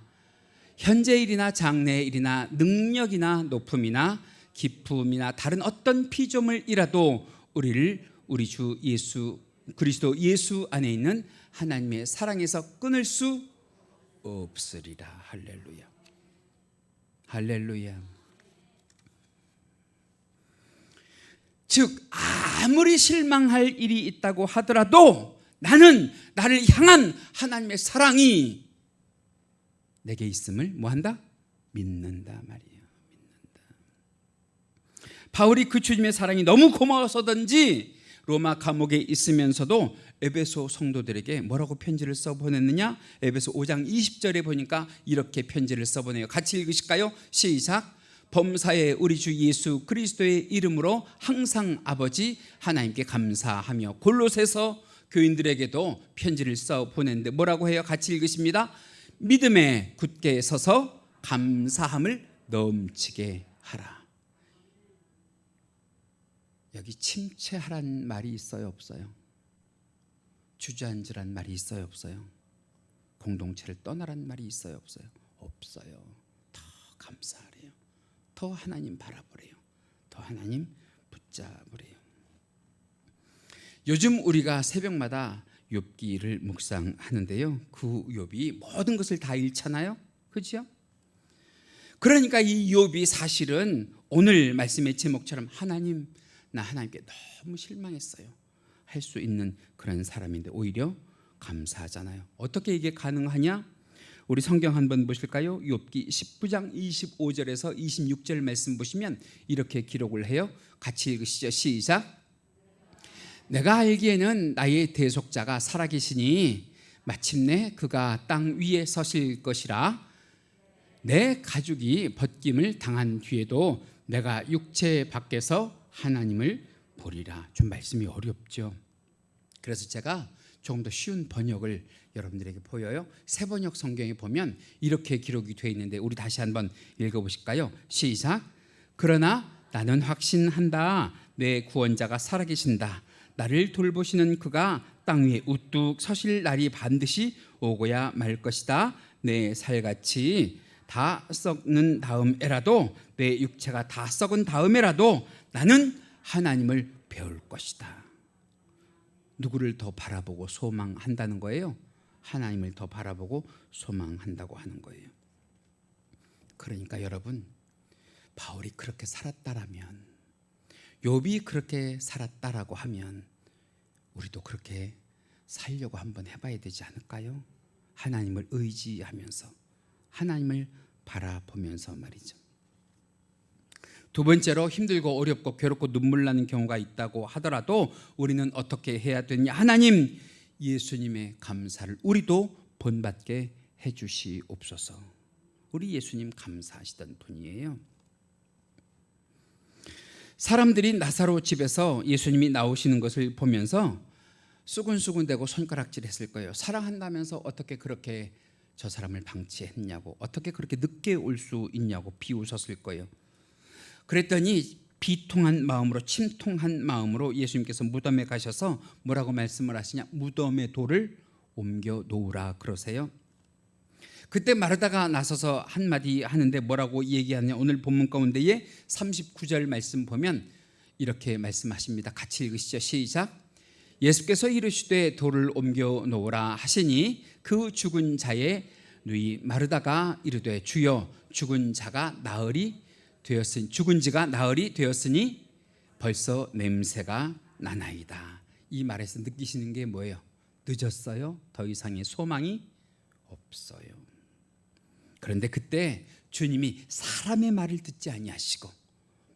현재일이나 장래일이나 능력이나 높음이나 기쁨이나 다른 어떤 피조물이라도 우리를 우리 주 예수 그리스도 예수 안에 있는 하나님의 사랑에서 끊을 수 없으리라. 할렐루야. 할렐루야. 즉 아무리 실망할 일이 있다고 하더라도 나는 나를 향한 하나님의 사랑이 내게 있음을 뭐한다? 믿는다 말이에요. 믿는다. 바울이 그 주님의 사랑이 너무 고마워서든지 로마 감옥에 있으면서도 에베소 성도들에게 뭐라고 편지를 써보냈느냐? 에베소 5장 20절에 보니까 이렇게 편지를 써보내요. 같이 읽으실까요? 시작. 범사에 우리 주 예수 그리스도의 이름으로 항상 아버지 하나님께 감사하며. 골로새서 교인들에게도 편지를 써보냈는데 뭐라고 해요? 같이 읽으십니다. 믿음에 굳게 서서 감사함을 넘치게 하라. 여기 침체하란 말이 있어요, 없어요? 주저앉으란 말이 있어요, 없어요? 공동체를 떠나란 말이 있어요, 없어요? 없어요. 더 감사하래요. 더 하나님 바라보래요. 더 하나님 붙잡으래요. 요즘 우리가 새벽마다 욥기를 묵상하는데요, 그 욥이 모든 것을 다 잃잖아요, 그렇죠? 그러니까 이 욥이 사실은 오늘 말씀의 제목처럼 하나님, 나 하나님께 너무 실망했어요 할 수 있는 그런 사람인데 오히려 감사하잖아요. 어떻게 이게 가능하냐? 우리 성경 한번 보실까요? 욥기 19장 25절에서 26절 말씀 보시면 이렇게 기록을 해요. 같이 읽으시죠. 시작. 내가 알기에는 나의 대속자가 살아계시니 마침내 그가 땅 위에 서실 것이라. 내 가죽이 벗김을 당한 뒤에도 내가 육체 밖에서 하나님을 보리라. 좀 말씀이 어렵죠. 그래서 제가 조금 더 쉬운 번역을 여러분들에게 보여요. 새 번역 성경에 보면 이렇게 기록이 되어 있는데 우리 다시 한번 읽어보실까요? 시작. 그러나 나는 확신한다. 내 구원자가 살아계신다. 나를 돌보시는 그가 땅 위에 우뚝 서실 날이 반드시 오고야 말 것이다. 내 살같이 다 썩는 다음에라도, 내 육체가 다 썩은 다음에라도 나는 하나님을 배울 것이다. 누구를 더 바라보고 소망한다는 거예요? 하나님을 더 바라보고 소망한다고 하는 거예요. 그러니까 여러분, 바울이 그렇게 살았다라면, 욥이 그렇게 살았다라고 하면 우리도 그렇게 살려고 한번 해봐야 되지 않을까요? 하나님을 의지하면서, 하나님을 바라보면서 말이죠. 두 번째로, 힘들고 어렵고 괴롭고 눈물 나는 경우가 있다고 하더라도 우리는 어떻게 해야 되냐? 하나님, 예수님의 감사를 우리도 본받게 해주시옵소서. 우리 예수님 감사하시던 분이에요. 사람들이 나사로 집에서 예수님이 나오시는 것을 보면서 수군수군대고 손가락질했을 거예요. 사랑한다면서 어떻게 그렇게 저 사람을 방치했냐고, 어떻게 그렇게 늦게 올 수 있냐고 비웃었을 거예요. 그랬더니 비통한 마음으로, 침통한 마음으로 예수님께서 무덤에 가셔서 뭐라고 말씀을 하시냐? 무덤의 돌을 옮겨 놓으라 그러세요. 그때 마르다가 나서서 한마디 하는데 뭐라고 얘기하냐? 오늘 본문 가운데에 39절 말씀 보면 이렇게 말씀하십니다. 같이 읽으시죠. 시작. 예수께서 이르시되 돌을 옮겨 놓으라 하시니 그 죽은 자의 누이 마르다가 이르되 주여, 죽은 지가 나흘이 되었으니 벌써 냄새가 나나이다. 이 말에서 느끼시는 게 뭐예요? 늦었어요. 더 이상의 소망이 없어요. 그런데 그때 주님이 사람의 말을 듣지 아니하시고,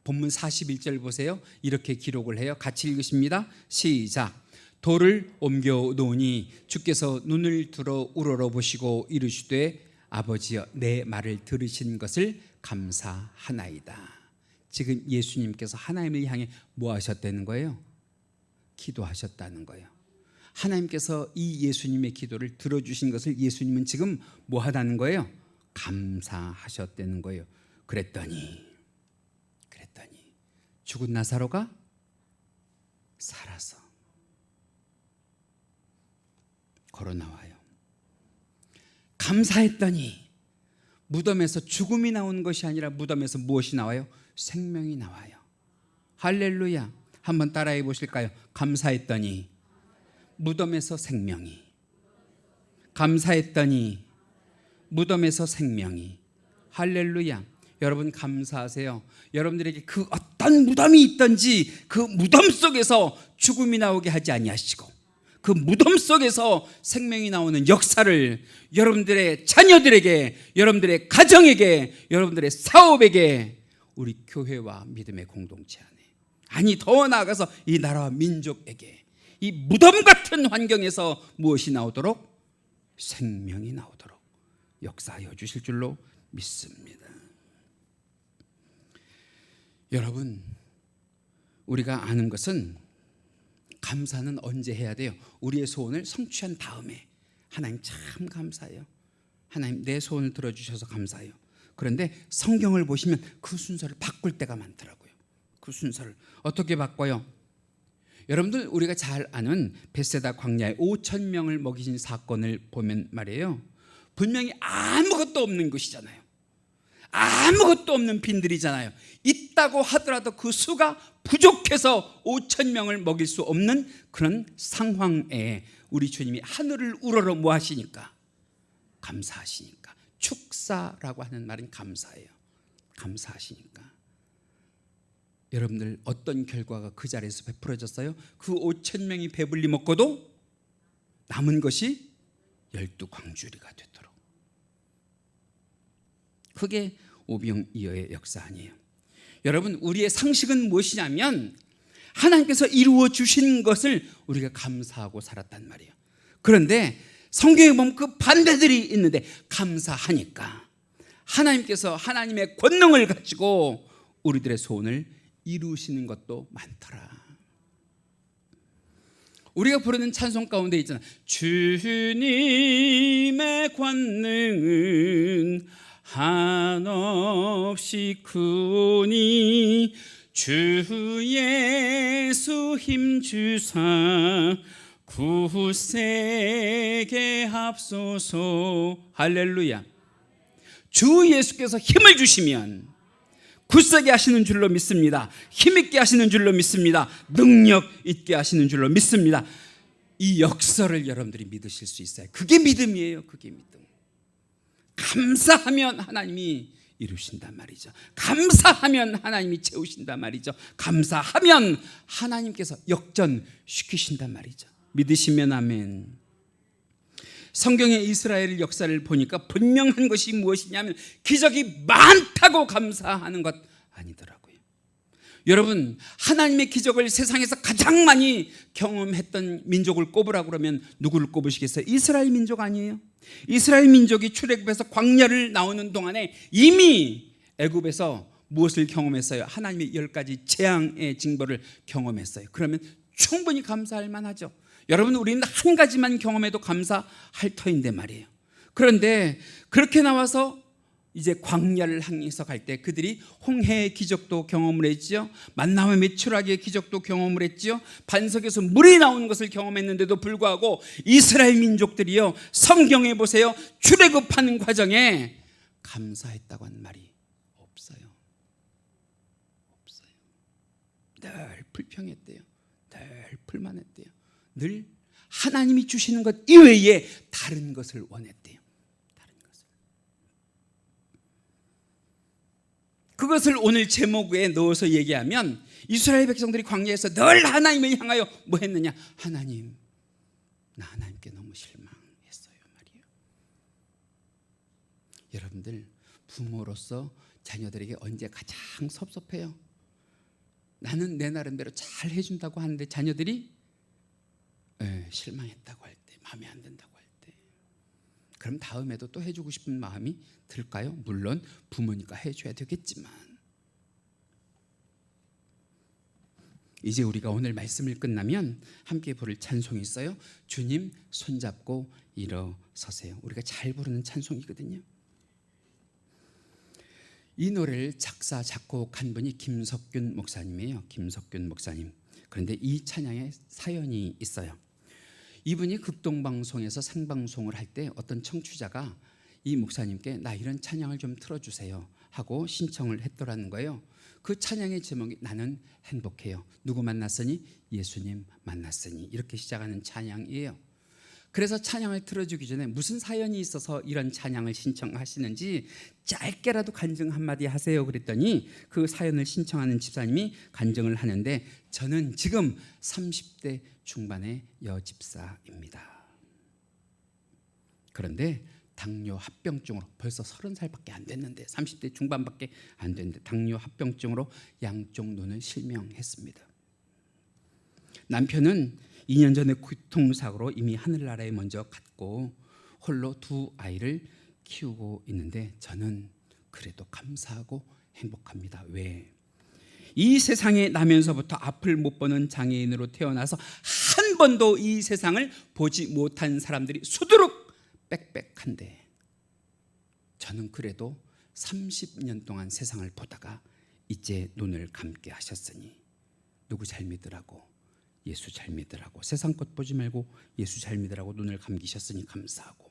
본문 41절 보세요. 이렇게 기록을 해요. 같이 읽으십니다. 시작. 돌을 옮겨 놓으니 주께서 눈을 들어 우러러보시고 이르시되 아버지여, 내 말을 들으신 것을 감사하나이다. 지금 예수님께서 하나님을 향해 뭐 하셨다는 거예요? 기도하셨다는 거예요. 하나님께서 이 예수님의 기도를 들어주신 것을 예수님은 지금 뭐 하다는 거예요? 감사하셨다는 거예요. 그랬더니 죽은 나사로가 살아서 걸어 나와요. 감사했더니 무덤에서 죽음이 나오는 것이 아니라 무덤에서 무엇이 나와요? 생명이 나와요. 할렐루야. 한번 따라해 보실까요? 감사했더니 무덤에서 생명이, 감사했더니 무덤에서 생명이. 할렐루야. 여러분 감사하세요. 여러분들에게 그 어떤 무덤이 있든지 그 무덤 속에서 죽음이 나오게 하지 아니하시고 그 무덤 속에서 생명이 나오는 역사를 여러분들의 자녀들에게, 여러분들의 가정에게, 여러분들의 사업에게, 우리 교회와 믿음의 공동체 안에, 아니 더 나아가서 이 나라와 민족에게 이 무덤 같은 환경에서 무엇이 나오도록? 생명이 나오도록 역사하여 주실 줄로 믿습니다. 여러분, 우리가 아는 것은 감사는 언제 해야 돼요? 우리의 소원을 성취한 다음에. 하나님 참 감사해요. 하나님 내 소원을 들어주셔서 감사해요. 그런데 성경을 보시면 그 순서를 바꿀 때가 많더라고요. 그 순서를 어떻게 바꿔요? 여러분들 우리가 잘 아는 벳세다 광야에 5,000명을 먹이신 사건을 보면 말이에요, 분명히 아무것도 없는 곳이잖아요. 아무것도 없는 빈들이잖아요. 있다고 하더라도 그 수가 부족해서 5,000명을 먹일 수 없는 그런 상황에 우리 주님이 하늘을 우러러 뭐 하시니까? 감사하시니까. 축사라고 하는 말은 감사예요. 감사하시니까. 여러분들 어떤 결과가 그 자리에서 베풀어졌어요? 그 5,000명이 배불리 먹고도 남은 것이 12광주리가 되도록. 그게 오병이어의 역사 아니에요. 여러분, 우리의 상식은 무엇이냐면 하나님께서 이루어 주신 것을 우리가 감사하고 살았단 말이에요. 그런데 성경에 보면 그 반대들이 있는데, 감사하니까 하나님께서 하나님의 권능을 가지고 우리들의 소원을 이루시는 것도 많더라. 우리가 부르는 찬송 가운데 있잖아. 주님의 권능은 한없이 크니 주 예수 힘주사 굳세게 합소서. 할렐루야. 주 예수께서 힘을 주시면 굳세게 하시는 줄로 믿습니다. 힘있게 하시는 줄로 믿습니다. 능력 있게 하시는 줄로 믿습니다. 이 역사를 여러분들이 믿으실 수 있어요. 그게 믿음이에요. 그게 믿음. 감사하면 하나님이 이루신단 말이죠. 감사하면 하나님이 채우신단 말이죠. 감사하면 하나님께서 역전시키신단 말이죠. 믿으시면 아멘. 성경의 이스라엘 역사를 보니까 분명한 것이 무엇이냐면 기적이 많다고 감사하는 것 아니더라고요. 여러분, 하나님의 기적을 세상에서 가장 많이 경험했던 민족을 꼽으라고 그러면 누구를 꼽으시겠어요? 이스라엘 민족 아니에요? 이스라엘 민족이 출애굽에서 광야를 나오는 동안에 이미 애굽에서 무엇을 경험했어요? 하나님의 10가지 재앙의 징벌을 경험했어요. 그러면 충분히 감사할 만하죠. 여러분, 우리는 한 가지만 경험해도 감사할 터인데 말이에요. 그런데 그렇게 나와서 이제 광야를 향해서 갈 때 그들이 홍해의 기적도 경험을 했죠. 만나와 메추라기의 기적도 경험을 했죠. 반석에서 물이 나오는 것을 경험했는데도 불구하고 이스라엘 민족들이요, 성경에 보세요, 출애굽하는 과정에 감사했다고 한 말이 없어요. 없어요. 늘 불평했대요. 늘 불만했대요. 늘 하나님이 주시는 것 이외에 다른 것을 원했대요. 다른 것을. 그것을 오늘 제목에 넣어서 얘기하면 이스라엘 백성들이 광야에서 늘 하나님을 향하여 뭐 했느냐? 하나님, 나 하나님께 너무 실망했어요 말이에요. 여러분들 부모로서 자녀들에게 언제 가장 섭섭해요? 나는 내 나름대로 잘 해준다고 하는데 자녀들이 실망했다고 할 때, 마음에 안 든다고 할 때, 그럼 다음에도 또 해주고 싶은 마음이 들까요? 물론 부모니까 해줘야 되겠지만, 이제 우리가 오늘 말씀을 끝나면 함께 부를 찬송이 있어요. 주님 손잡고 일어서세요. 우리가 잘 부르는 찬송이거든요. 이 노래를 작사 작곡한 분이 김석균 목사님이에요. 김석균 목사님. 그런데 이 찬양에 사연이 있어요. 이분이 극동방송에서 생방송을 할 때 어떤 청취자가 이 목사님께 나 이런 찬양을 좀 틀어주세요 하고 신청을 했더라는 거예요. 그 찬양의 제목이 나는 행복해요. 누구 만났으니? 예수님 만났으니. 이렇게 시작하는 찬양이에요. 그래서 찬양을 틀어주기 전에 무슨 사연이 있어서 이런 찬양을 신청하시는지 짧게라도 간증 한마디 하세요 그랬더니 그 사연을 신청하는 집사님이 간증을 하는데, 저는 지금 30대 중반의 여집사입니다. 그런데 당뇨 합병증으로, 벌써 30살밖에 안 됐는데 30대 중반밖에 안 됐는데 당뇨 합병증으로 양쪽 눈을 실명했습니다. 남편은 2년 전에 교통사고로 이미 하늘나라에 먼저 갔고 홀로 2아이를 키우고 있는데 저는 그래도 감사하고 행복합니다. 왜? 이 세상에 나면서부터 앞을 못 보는 장애인으로 태어나서 한 번도 이 세상을 보지 못한 사람들이 수두룩 빽빽한데 저는 그래도 30년 동안 세상을 보다가 이제 눈을 감게 하셨으니 누구 잘 믿으라고? 예수 잘 믿으라고. 세상 것 보지 말고 예수 잘 믿으라고 눈을 감기셨으니 감사하고,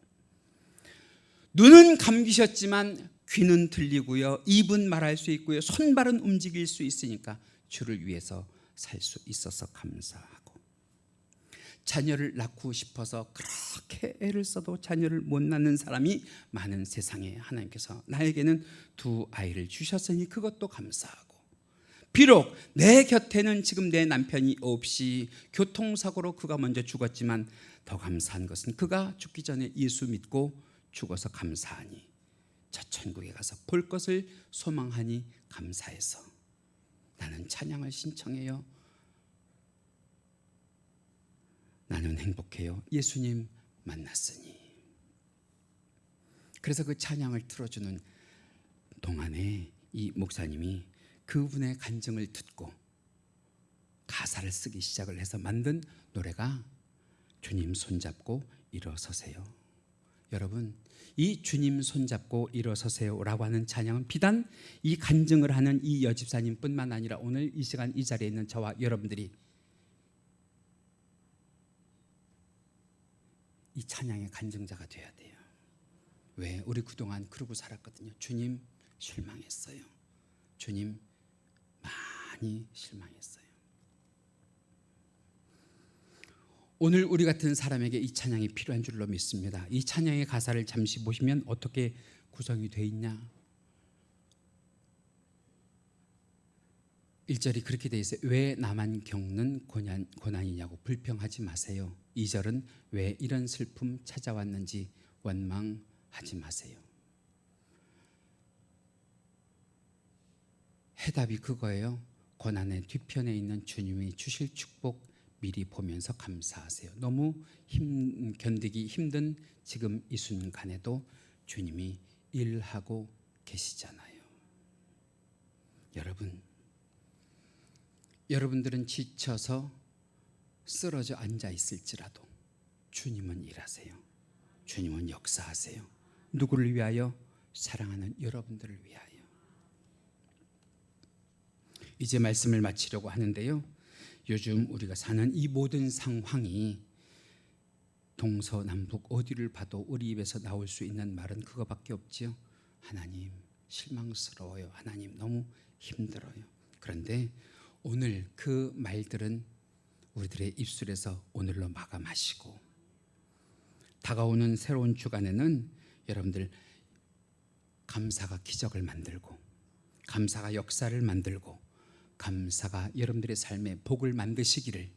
눈은 감기셨지만 귀는 들리고요, 입은 말할 수 있고요, 손발은 움직일 수 있으니까 주를 위해서 살 수 있어서 감사하고, 자녀를 낳고 싶어서 그렇게 애를 써도 자녀를 못 낳는 사람이 많은 세상에 하나님께서 나에게는 2아이를 주셨으니 그것도 감사하고, 비록 내 곁에는 지금 내 남편이 없이 교통사고로 그가 먼저 죽었지만 더 감사한 것은 그가 죽기 전에 예수 믿고 죽어서 감사하니, 저 천국에 가서 볼 것을 소망하니 감사해서 나는 찬양을 신청해요. 나는 행복해요. 예수님 만났으니. 그래서 그 찬양을 틀어주는 동안에 이 목사님이 그분의 간증을 듣고 가사를 쓰기 시작을 해서 만든 노래가 주님 손잡고 일어서세요. 여러분, 이 주님 손잡고 일어서세요라고 하는 찬양은 비단 이 간증을 하는 이 여집사님뿐만 아니라 오늘 이 시간 이 자리에 있는 저와 여러분들이 이 찬양의 간증자가 돼야 돼요. 왜? 우리 그동안 그러고 살았거든요. 주님 실망했어요. 주님 많이 실망했어요. 오늘 우리 같은 사람에게 이 찬양이 필요한 줄로 믿습니다. 이 찬양의 가사를 잠시 보시면 어떻게 구성이 되어 있냐? 1절이 그렇게 되어 있어요. 왜 나만 겪는 고난이냐고 불평하지 마세요. 2절은 왜 이런 슬픔 찾아왔는지 원망하지 마세요. 해답이 그거예요. 고난의 뒤편에 있는 주님이 주실 축복 미리 보면서 감사하세요. 너무 견디기 힘든 지금 이 순간에도 주님이 일하고 계시잖아요. 여러분들은 지쳐서 쓰러져 앉아 있을지라도 주님은 일하세요. 주님은 역사하세요. 누구를 위하여? 사랑하는 여러분들을 위하여. 이제 말씀을 마치려고 하는데요, 요즘 우리가 사는 이 모든 상황이 동서남북 어디를 봐도 우리 입에서 나올 수 있는 말은 그거밖에 없지요. 하나님 실망스러워요. 하나님 너무 힘들어요. 그런데 오늘 그 말들은 우리들의 입술에서 오늘로 마감하시고, 다가오는 새로운 주간에는 여러분들 감사가 기적을 만들고, 감사가 역사를 만들고, 감사가 여러분들의 삶에 복을 만드시기를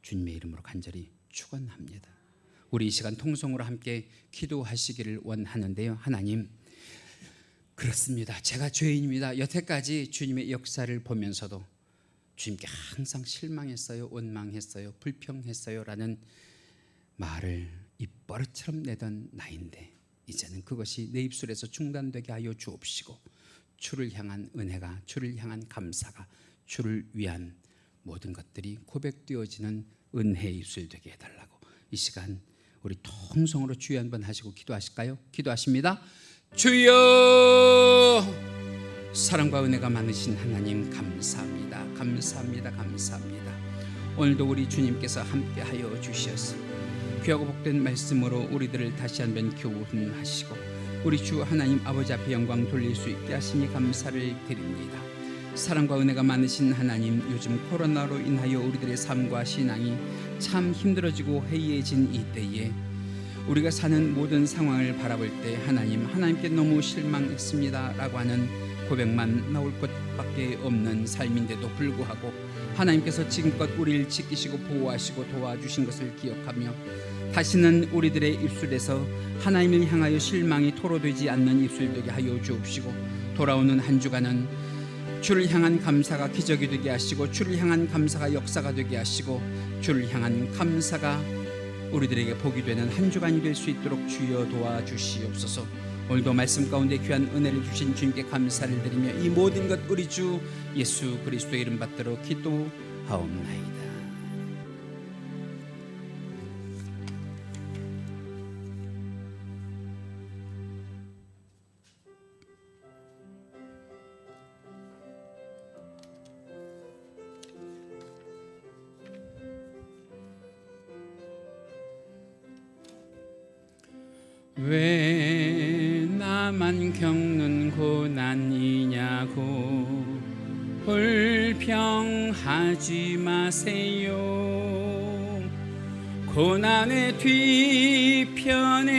주님의 이름으로 간절히 축원합니다. 우리 이 시간 통성으로 함께 기도하시기를 원하는데요. 하나님, 그렇습니다. 제가 죄인입니다. 여태까지 주님의 역사를 보면서도 주님께 항상 실망했어요, 원망했어요, 불평했어요 라는 말을 입버릇처럼 내던 나인데 이제는 그것이 내 입술에서 중단되게 하여 주옵시고, 주를 향한 은혜가, 주를 향한 감사가, 주를 위한 모든 것들이 고백되어지는 은혜의 입술 되게 해달라고 이 시간 우리 통성으로 주여 한번 하시고 기도하실까요? 기도하십니다. 주여 사랑과 은혜가 많으신 하나님 감사합니다. 감사합니다. 감사합니다. 오늘도 우리 주님께서 함께하여 주시었어 귀하고 복된 말씀으로 우리들을 다시 한번 교훈하시고 우리 주 하나님 아버지 앞에 영광 돌릴 수 있게 하시니 감사를 드립니다. 사랑과 은혜가 많으신 하나님, 요즘 코로나로 인하여 우리들의 삶과 신앙이 참 힘들어지고 해이해진 이때에 우리가 사는 모든 상황을 바라볼 때 하나님께 너무 실망했습니다 라고 하는 고백만 나올 것밖에 없는 삶인데도 불구하고 하나님께서 지금껏 우리를 지키시고 보호하시고 도와주신 것을 기억하며 다시는 우리들의 입술에서 하나님을 향하여 실망이 토로되지 않는 입술 되게 하여 주옵시고 돌아오는 한 주간은 주를 향한 감사가 기적이 되게 하시고 주를 향한 감사가 역사가 되게 하시고 주를 향한 감사가 우리들에게 복이 되는 한 주간이 될 수 있도록 주여 도와주시옵소서. 오늘도 말씀 가운데 귀한 은혜를 주신 주님께 감사를 드리며 이 모든 것 우리 주 예수 그리스도의 이름 받들어 기도하옵나이다. 왜 나만 겪는 고난이냐고 불평하지 마세요. 고난의 뒤편에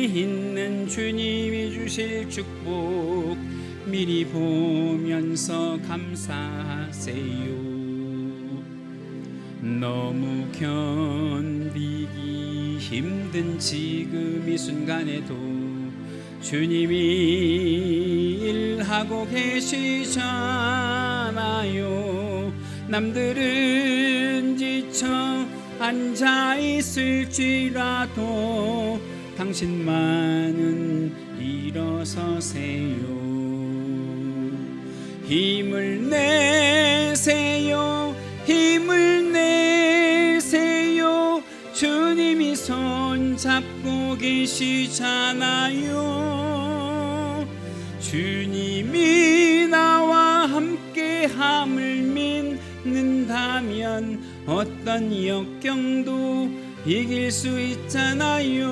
있는 주님이 주실 축복 미리 보면서 감사하세요. 너무 견디기 힘든 지금 이 순간에도 주님이 일하고 계시잖아요. 남들은 지쳐 앉아 있을지라도 당신만은 일어서세요. 힘을 내세요. 힘을 내세요. 주님이 손잡고 계시잖아요. 주님이 나와 함께함을 믿는다면 어떤 역경도 이길 수 있잖아요.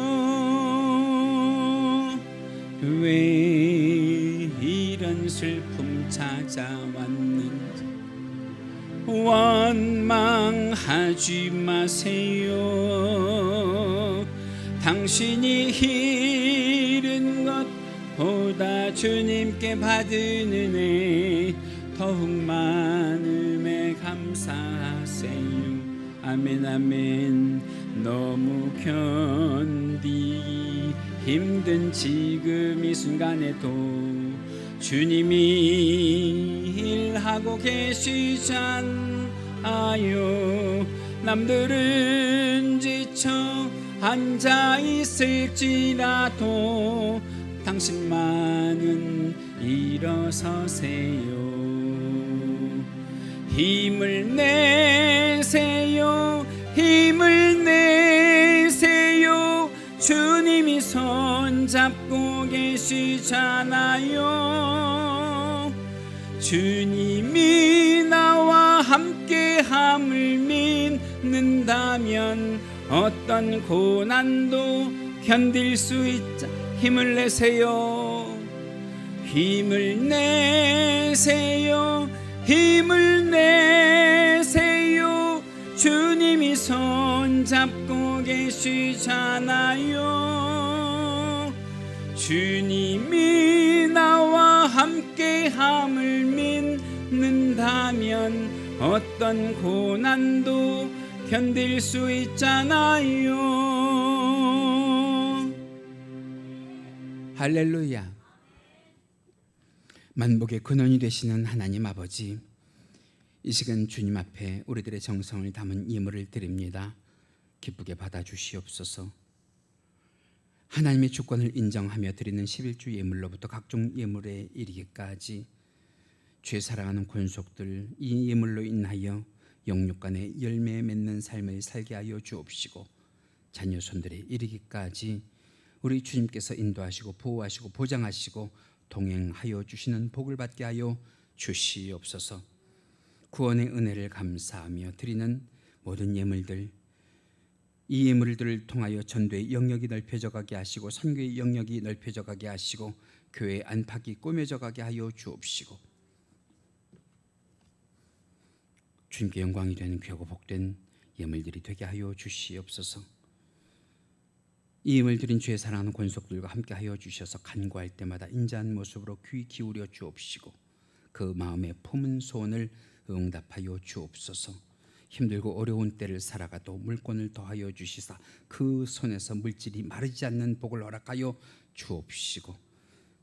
왜 이런 슬픔 찾아왔는지 원망하지 마세요. 당신이 잃은 것보다 주님께 받은 은혜 더욱 많음에 감사하세요. 아멘 아멘. 너무 견디기 힘든 지금 이 순간에도 주님이 일하고 계시잖아요. 남들은 지쳐 앉아 있을지라도 당신만은 일어서세요. 힘을 내세요. 힘을 내세요. 주님이 손잡고 계시잖아요. 주님이 나와 함께함을 믿는다면 어떤 고난도 견딜 수 있자. 힘을 내세요. 힘을 내세요. 힘을 내세요. 주님이 손잡고 계시잖아요. 주님이 나와 함께함을 믿는다면 어떤 고난도 견딜 수 있잖아요. 할렐루야. 만복의 근원이 되시는 하나님 아버지, 이 시간 주님 앞에 우리들의 정성을 담은 예물을 드립니다. 기쁘게 받아주시옵소서. 하나님의 주권을 인정하며 드리는 11주 예물로부터 각종 예물에 이르기까지 죄 사랑하는 권속들 이 예물로 인하여 영육간에 열매 맺는 삶을 살게 하여 주옵시고 자녀 손들에 이르기까지 우리 주님께서 인도하시고 보호하시고 보장하시고 동행하여 주시는 복을 받게 하여 주시옵소서. 구원의 은혜를 감사하며 드리는 모든 예물들, 이 예물들을 통하여 전도의 영역이 넓혀져 가게 하시고 선교의 영역이 넓혀져 가게 하시고 교회의 안팎이 꾸며져 가게 하여 주옵시고 주님께 영광이 되는 귀하고 복된 예물들이 되게 하여 주시옵소서. 이 예물 드린 주의 사랑하는 권속들과 함께 하여 주셔서 간구할 때마다 인자한 모습으로 귀 기울여 주옵시고 그 마음에 품은 소원을 응답하여 주옵소서. 힘들고 어려운 때를 살아가도 물권을 더하여 주시사 그 손에서 물질이 마르지 않는 복을 허락하여 주옵시고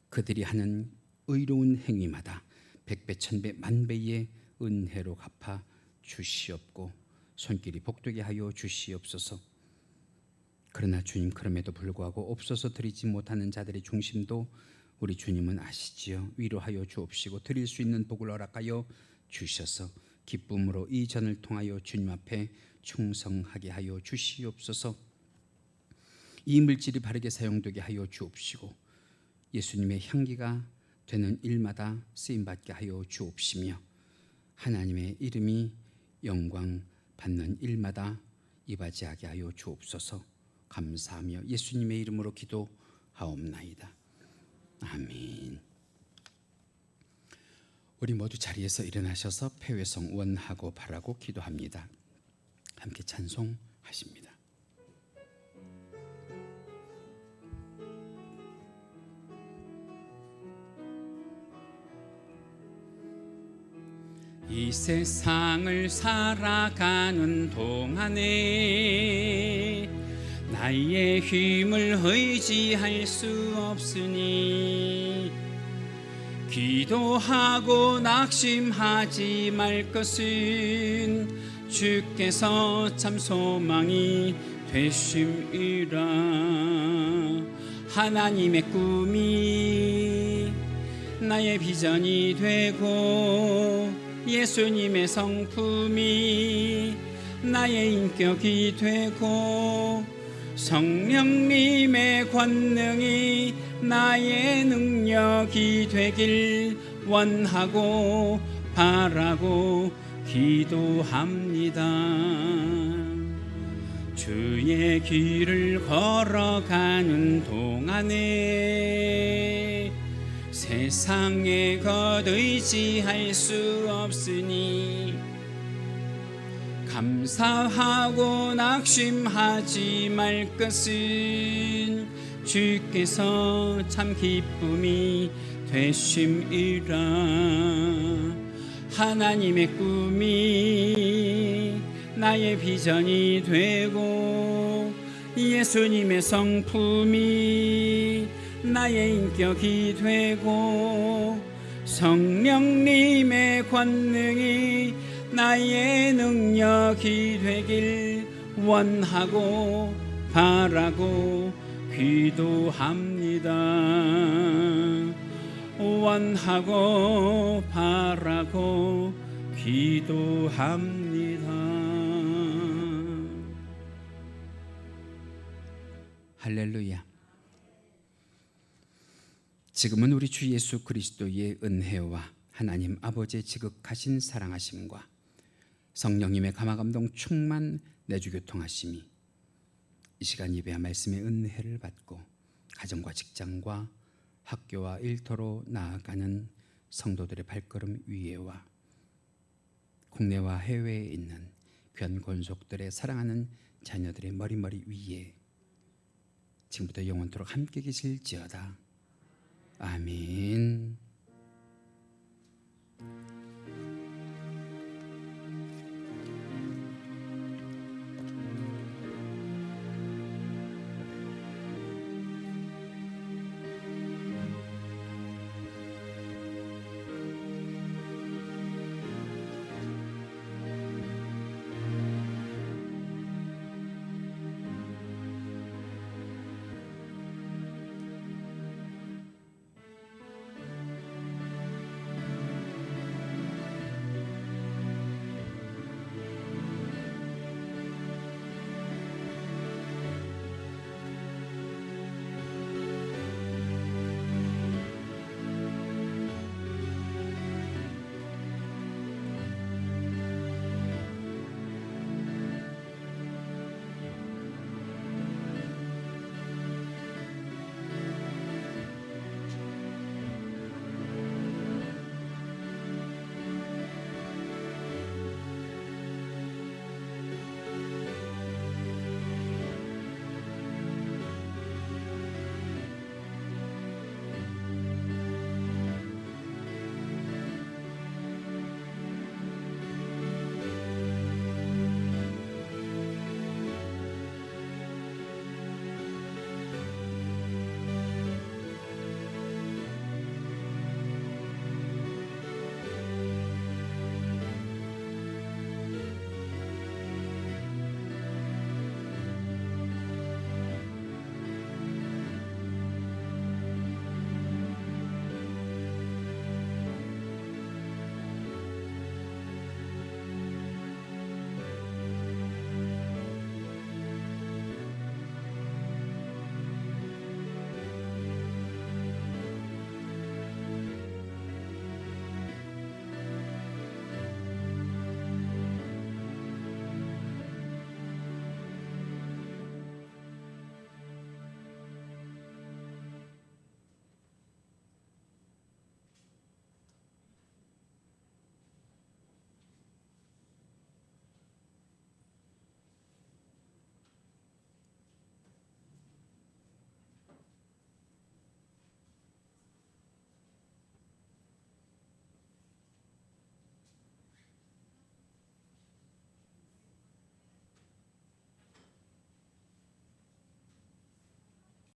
그들이 하는 의로운 행위마다 백배 천배 만배의 은혜로 갚아 주시옵고 손길이 복되게 하여 주시옵소서. 그러나 주님, 그럼에도 불구하고 없어서 드리지 못하는 자들의 중심도 우리 주님은 아시지요. 위로하여 주옵시고 드릴 수 있는 복을 허락하여 주셔서 기쁨으로 이 전을 통하여 주님 앞에 충성하게 하여 주시옵소서. 이 물질이 바르게 사용되게 하여 주옵시고 예수님의 향기가 되는 일마다 쓰임받게 하여 주옵시며 하나님의 이름이 영광 받는 일마다 이바지하게 하여 주옵소서. 감사하며 예수님의 이름으로 기도하옵나이다. 아멘. 우리 모두 자리에서 일어나셔서 폐회성 원하고 바라고 기도합니다. 함께 찬송하십니다. 이 세상을 살아가는 동안에 나의 힘을 의지할 수 없으니 기도하고 낙심하지 말 것은 주께서 참 소망이 되심이라. 하나님의 꿈이 나의 비전이 되고 예수님의 성품이 나의 인격이 되고 성령님의 권능이 나의 능력이 되길 원하고 바라고 기도합니다. 주의 길을 걸어가는 동안에 세상에 것 의지할 수 없으니 감사하고 낙심하지 말 것은 주께서 참 기쁨이 되심이라. 하나님의 꿈이 나의 비전이 되고 예수님의 성품이 나의 인격이 되고 성령님의 권능이 나의 능력이 되길 원하고 바라고 기도합니다. 원하고 바라고 기도합니다. 할렐루야. 지금은 우리 주 예수 그리스도의 은혜와 하나님 아버지의 지극하신 사랑하심과 성령님의 감화감동 충만 내주교통하심이 이 시간 예배와 말씀의 은혜를 받고 가정과 직장과 학교와 일터로 나아가는 성도들의 발걸음 위에와 국내와 해외에 있는 귀한 권속들의 사랑하는 자녀들의 머리머리 위에 지금부터 영원토록 함께 계실지어다. 아멘.